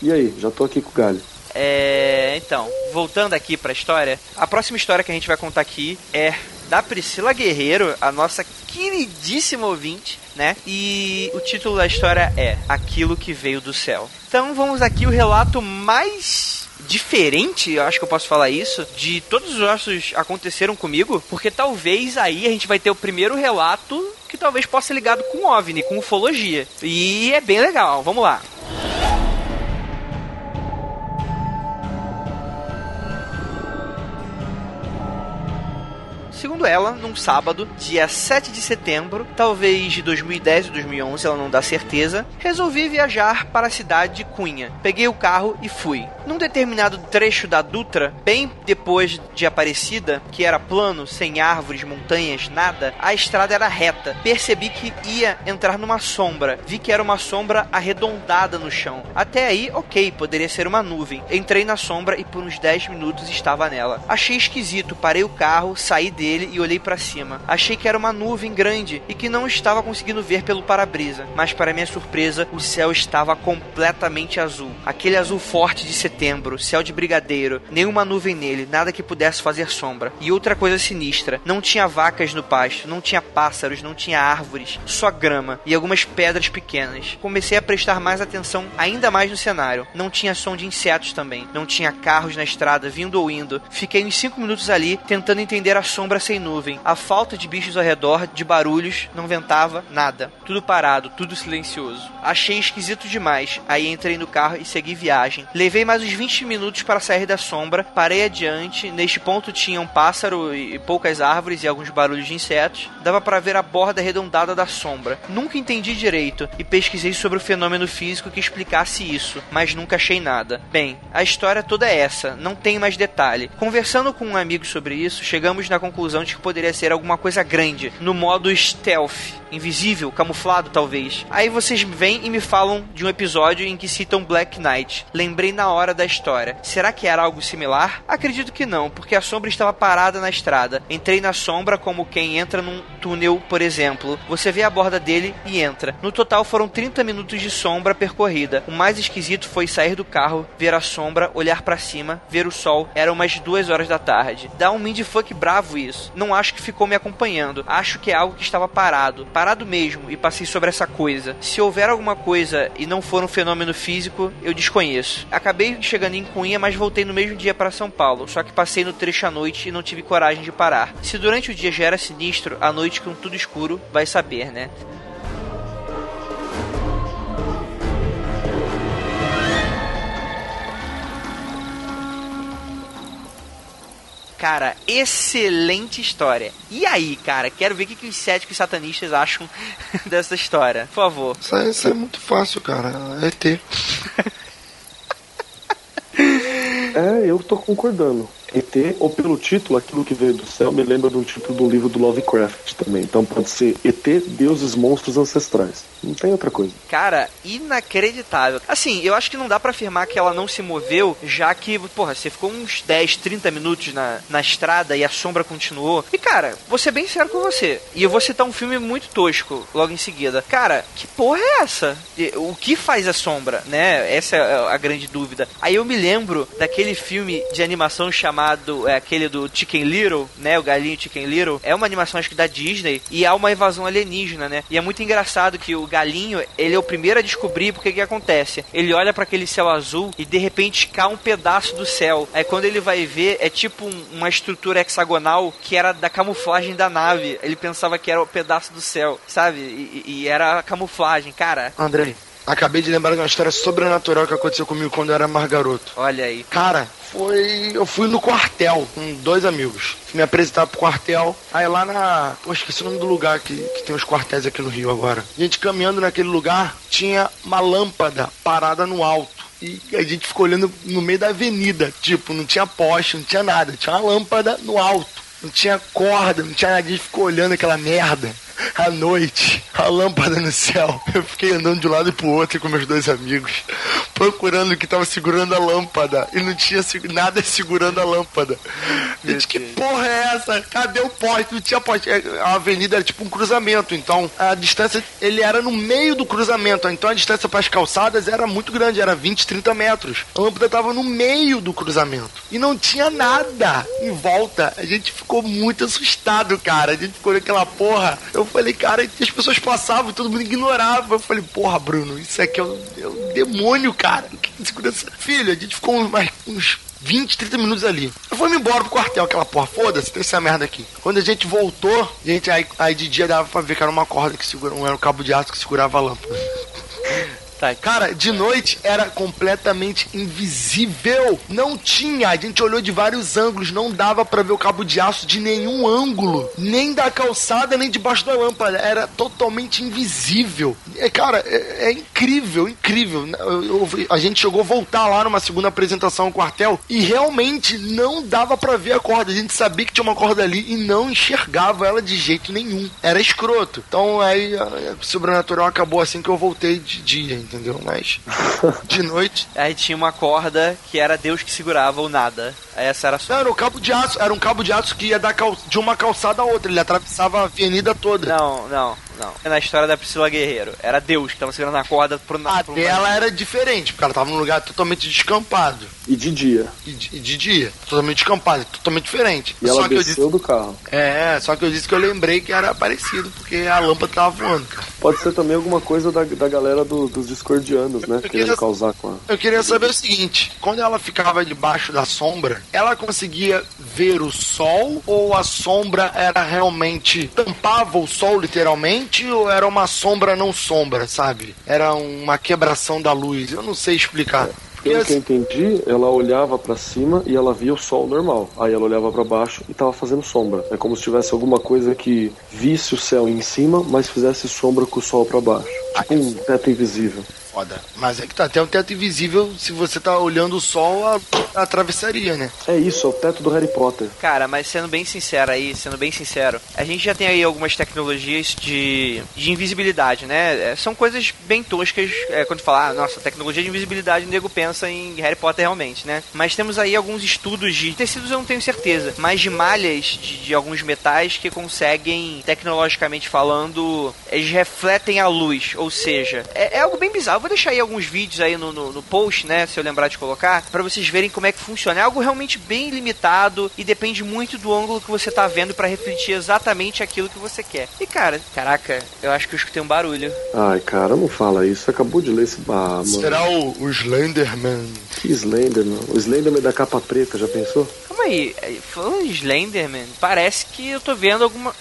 S4: E aí, já tô aqui com o galho.
S2: Então, voltando aqui pra história, a próxima história que a gente vai contar aqui é da Priscila Guerreiro, a nossa queridíssima ouvinte, né? E o título da história é Aquilo que Veio do Céu. Então vamos aqui o relato mais diferente, eu acho que eu posso falar isso, de todos os nossos aconteceram comigo, porque talvez aí a gente vai ter o primeiro relato que talvez possa ser ligado com OVNI, com ufologia. E é bem legal, vamos lá. Segundo ela, num sábado, dia 7 de setembro, talvez de 2010 ou 2011, ela não dá certeza, resolvi viajar para a cidade de Cunha. Peguei o carro e fui. Num determinado trecho da Dutra, bem depois de Aparecida, que era plano, sem árvores, montanhas, nada, a estrada era reta. Percebi que ia entrar numa sombra. Vi que era uma sombra arredondada no chão. Até aí, ok, poderia ser uma nuvem. Entrei na sombra e por uns 10 minutos estava nela. Achei esquisito, parei o carro, saí dele e olhei pra cima. Achei que era uma nuvem grande e que não estava conseguindo ver pelo para-brisa. Mas para minha surpresa, o céu estava completamente azul. Aquele azul forte de setembro, céu de brigadeiro, nenhuma nuvem nele, nada que pudesse fazer sombra. E outra coisa sinistra, não tinha vacas no pasto, não tinha pássaros, não tinha árvores, só grama e algumas pedras pequenas. Comecei a prestar mais atenção ainda mais no cenário. Não tinha som de insetos também, não tinha carros na estrada vindo ou indo. Fiquei uns 5 minutos ali tentando entender a sombra sem nuvem, a falta de bichos ao redor, de barulhos, não ventava, nada. Tudo parado, tudo silencioso. Achei esquisito demais, aí entrei no carro e segui viagem. Levei mais uns 20 minutos para sair da sombra, parei adiante, neste ponto tinha um pássaro e poucas árvores e alguns barulhos de insetos. Dava para ver a borda arredondada da sombra. Nunca entendi direito e pesquisei sobre o fenômeno físico que explicasse isso, mas nunca achei nada. Bem, a história toda é essa, não tem mais detalhe. Conversando com um amigo sobre isso, chegamos na conclusão de que poderia ser alguma coisa grande, no modo stealth, invisível, camuflado talvez. Aí vocês vêm e me falam de um episódio em que citam Black Knight. Lembrei na hora da história. Será que era algo similar? Acredito que não, porque a sombra estava parada na estrada. Entrei na sombra como quem entra num túnel, por exemplo. Você vê a borda dele e entra. No total foram 30 minutos de sombra percorrida. O mais esquisito foi sair do carro, ver a sombra, olhar pra cima, ver o sol. Eram umas 2 horas da tarde. Dá um mindfuck bravo isso. Não acho que ficou me acompanhando. Acho que é algo que estava parado. Parado mesmo, e passei sobre essa coisa. Se houver alguma coisa e não for um fenômeno físico, eu desconheço. Acabei chegando em Cunha, mas voltei no mesmo dia para São Paulo. Só que passei no trecho à noite e não tive coragem de parar. Se durante o dia já era sinistro, à noite com tudo escuro, vai saber, né? Cara, excelente história. E aí, cara, quero ver o que os céticos satanistas acham dessa história. Por favor.
S3: Isso é muito fácil, cara. É ET.
S4: Eu tô concordando. ET, ou pelo título, aquilo que veio do céu, me lembra do título do livro do Lovecraft também. Então pode ser ET, deuses, monstros ancestrais. Não tem outra coisa.
S2: Cara, inacreditável. Assim, eu acho que não dá pra afirmar que ela não se moveu, já que, porra, você ficou uns 10, 30 minutos na estrada e a sombra continuou. E, cara, vou ser bem sério com você. E eu vou citar um filme muito tosco logo em seguida. Cara, que porra é essa? O que faz a sombra, né? Essa é a grande dúvida. Aí eu me lembro daquele filme de animação chamado aquele do Chicken Little, né? O galinho Chicken Little. É uma animação, acho que da Disney. E há uma invasão alienígena, né? E é muito engraçado que o galinho, ele é o primeiro a descobrir porque que acontece. Ele olha para aquele céu azul e de repente cai um pedaço do céu. Aí quando ele vai ver, é tipo uma estrutura hexagonal que era da camuflagem da nave. Ele pensava que era um pedaço do céu, sabe? E era a camuflagem, cara.
S3: Andrei, acabei de lembrar de uma história sobrenatural que aconteceu comigo quando eu era mais garoto.
S2: Olha aí.
S3: Cara, eu fui no quartel com 2 amigos. Me apresentar pro quartel. Aí lá na... Pô, esqueci o nome do lugar que tem os quartéis aqui no Rio agora. A gente caminhando naquele lugar, tinha uma lâmpada parada no alto. E a gente ficou olhando no meio da avenida. Tipo, não tinha poste, não tinha nada. Tinha uma lâmpada no alto. Não tinha corda, não tinha nada. A gente ficou olhando aquela merda. À noite, a lâmpada no céu. Eu fiquei andando de um lado pro outro com meus 2 amigos, procurando o que tava segurando a lâmpada. E não tinha nada segurando a lâmpada. Gente, que porra é essa? Cadê o poste? Não tinha poste. A avenida era tipo um cruzamento. Então, a distância, ele era no meio do cruzamento. Então, a distância para as calçadas era muito grande. Era 20, 30 metros. A lâmpada tava no meio do cruzamento. E não tinha nada em volta. A gente ficou muito assustado, cara. A gente ficou naquela porra. Eu falei, cara, as pessoas passavam e todo mundo ignorava. Eu falei, porra, Bruno, isso aqui é o demônio, cara. Que segurança. Filho, a gente ficou uns 20, 30 minutos ali. Eu fui embora pro quartel, aquela porra, foda-se, tem essa merda aqui. Quando a gente voltou, aí de dia dava pra ver que era uma corda que segurava, era um cabo de aço que segurava a lâmpada. Tá. Cara, de noite era completamente invisível. Não tinha. A gente olhou de vários ângulos. Não dava pra ver o cabo de aço de nenhum ângulo. Nem da calçada, nem debaixo da lâmpada. Era totalmente invisível. Cara, é incrível, incrível. A gente chegou a voltar lá numa segunda apresentação no quartel e realmente não dava pra ver a corda. A gente sabia que tinha uma corda ali e não enxergava ela de jeito nenhum. Era escroto. Então aí o sobrenatural acabou assim que eu voltei de dia. Entendeu? Mas de noite.
S2: Aí tinha uma corda que era Deus que segurava ou nada. Aí essa era só.
S3: Não, era um cabo de aço. Era um cabo de aço que ia de uma calçada a outra. Ele atravessava a avenida toda.
S2: Não. Na história da Priscila Guerreiro. Era Deus que tava segurando a corda pro nada.
S3: Ela era diferente, porque ela tava num lugar totalmente descampado.
S4: E de dia.
S3: E de dia. Totalmente descampado. Totalmente diferente.
S4: E ela desceu do carro.
S3: Só que eu disse que eu lembrei que era parecido, porque a lâmpada tava voando, cara.
S4: Pode ser também alguma coisa da galera dos discordianos, né? Querendo causar com a...
S3: Eu queria saber o seguinte, quando ela ficava debaixo da sombra, ela conseguia ver o sol ou a sombra era realmente... tampava o sol literalmente ou era uma sombra não sombra, sabe? Era uma quebração da luz, eu não sei explicar.
S4: Pelo que eu entendi, ela olhava pra cima e ela via o sol normal. Aí ela olhava pra baixo e tava fazendo sombra. É como se tivesse alguma coisa que visse o céu em cima, mas fizesse sombra com o sol pra baixo. Tipo um teto invisível.
S3: Foda. Mas é que tá até um teto invisível, se você tá olhando o sol, atravessaria, né?
S4: É isso, é o teto do Harry Potter.
S2: Cara, mas sendo bem sincero, a gente já tem aí algumas tecnologias de invisibilidade, né? São coisas bem toscas, quando falar, nossa, tecnologia de invisibilidade, o nego pensa em Harry Potter realmente, né? Mas temos aí alguns estudos de tecidos, eu não tenho certeza, mas de malhas de alguns metais que conseguem, tecnologicamente falando, eles refletem a luz, ou seja, é algo bem bizarro. Eu vou deixar aí alguns vídeos aí no post, né, se eu lembrar de colocar, pra vocês verem como é que funciona. É algo realmente bem limitado e depende muito do ângulo que você tá vendo pra refletir exatamente aquilo que você quer. E cara, caraca, eu acho que eu escutei um barulho.
S4: Ai, cara, não fala isso. Você acabou de ler esse mano.
S3: Será o Slenderman?
S4: Que Slenderman? O Slenderman da capa preta, já pensou?
S2: Calma aí, falando em Slenderman, parece que eu tô vendo alguma...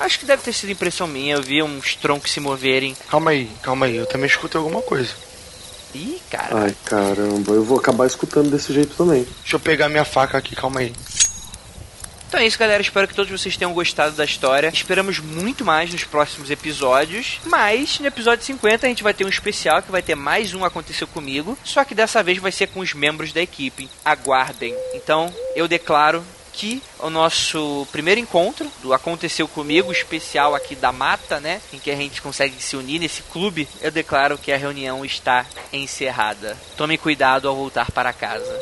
S2: Acho que deve ter sido impressão minha, eu vi uns troncos se moverem.
S3: Calma aí, eu também escutei alguma coisa.
S2: Ih, cara.
S4: Ai, caramba, eu vou acabar escutando desse jeito também.
S3: Deixa eu pegar minha faca aqui, calma aí.
S2: Então é isso, galera, espero que todos vocês tenham gostado da história. Esperamos muito mais nos próximos episódios, mas no episódio 50 a gente vai ter um especial que vai ter mais um Aconteceu Comigo, só que dessa vez vai ser com os membros da equipe. Aguardem. Então, eu declaro que o nosso primeiro encontro do Aconteceu Comigo, especial aqui da Mata, né, em que a gente consegue se unir nesse clube, eu declaro que a reunião está encerrada. Tome cuidado ao voltar para casa.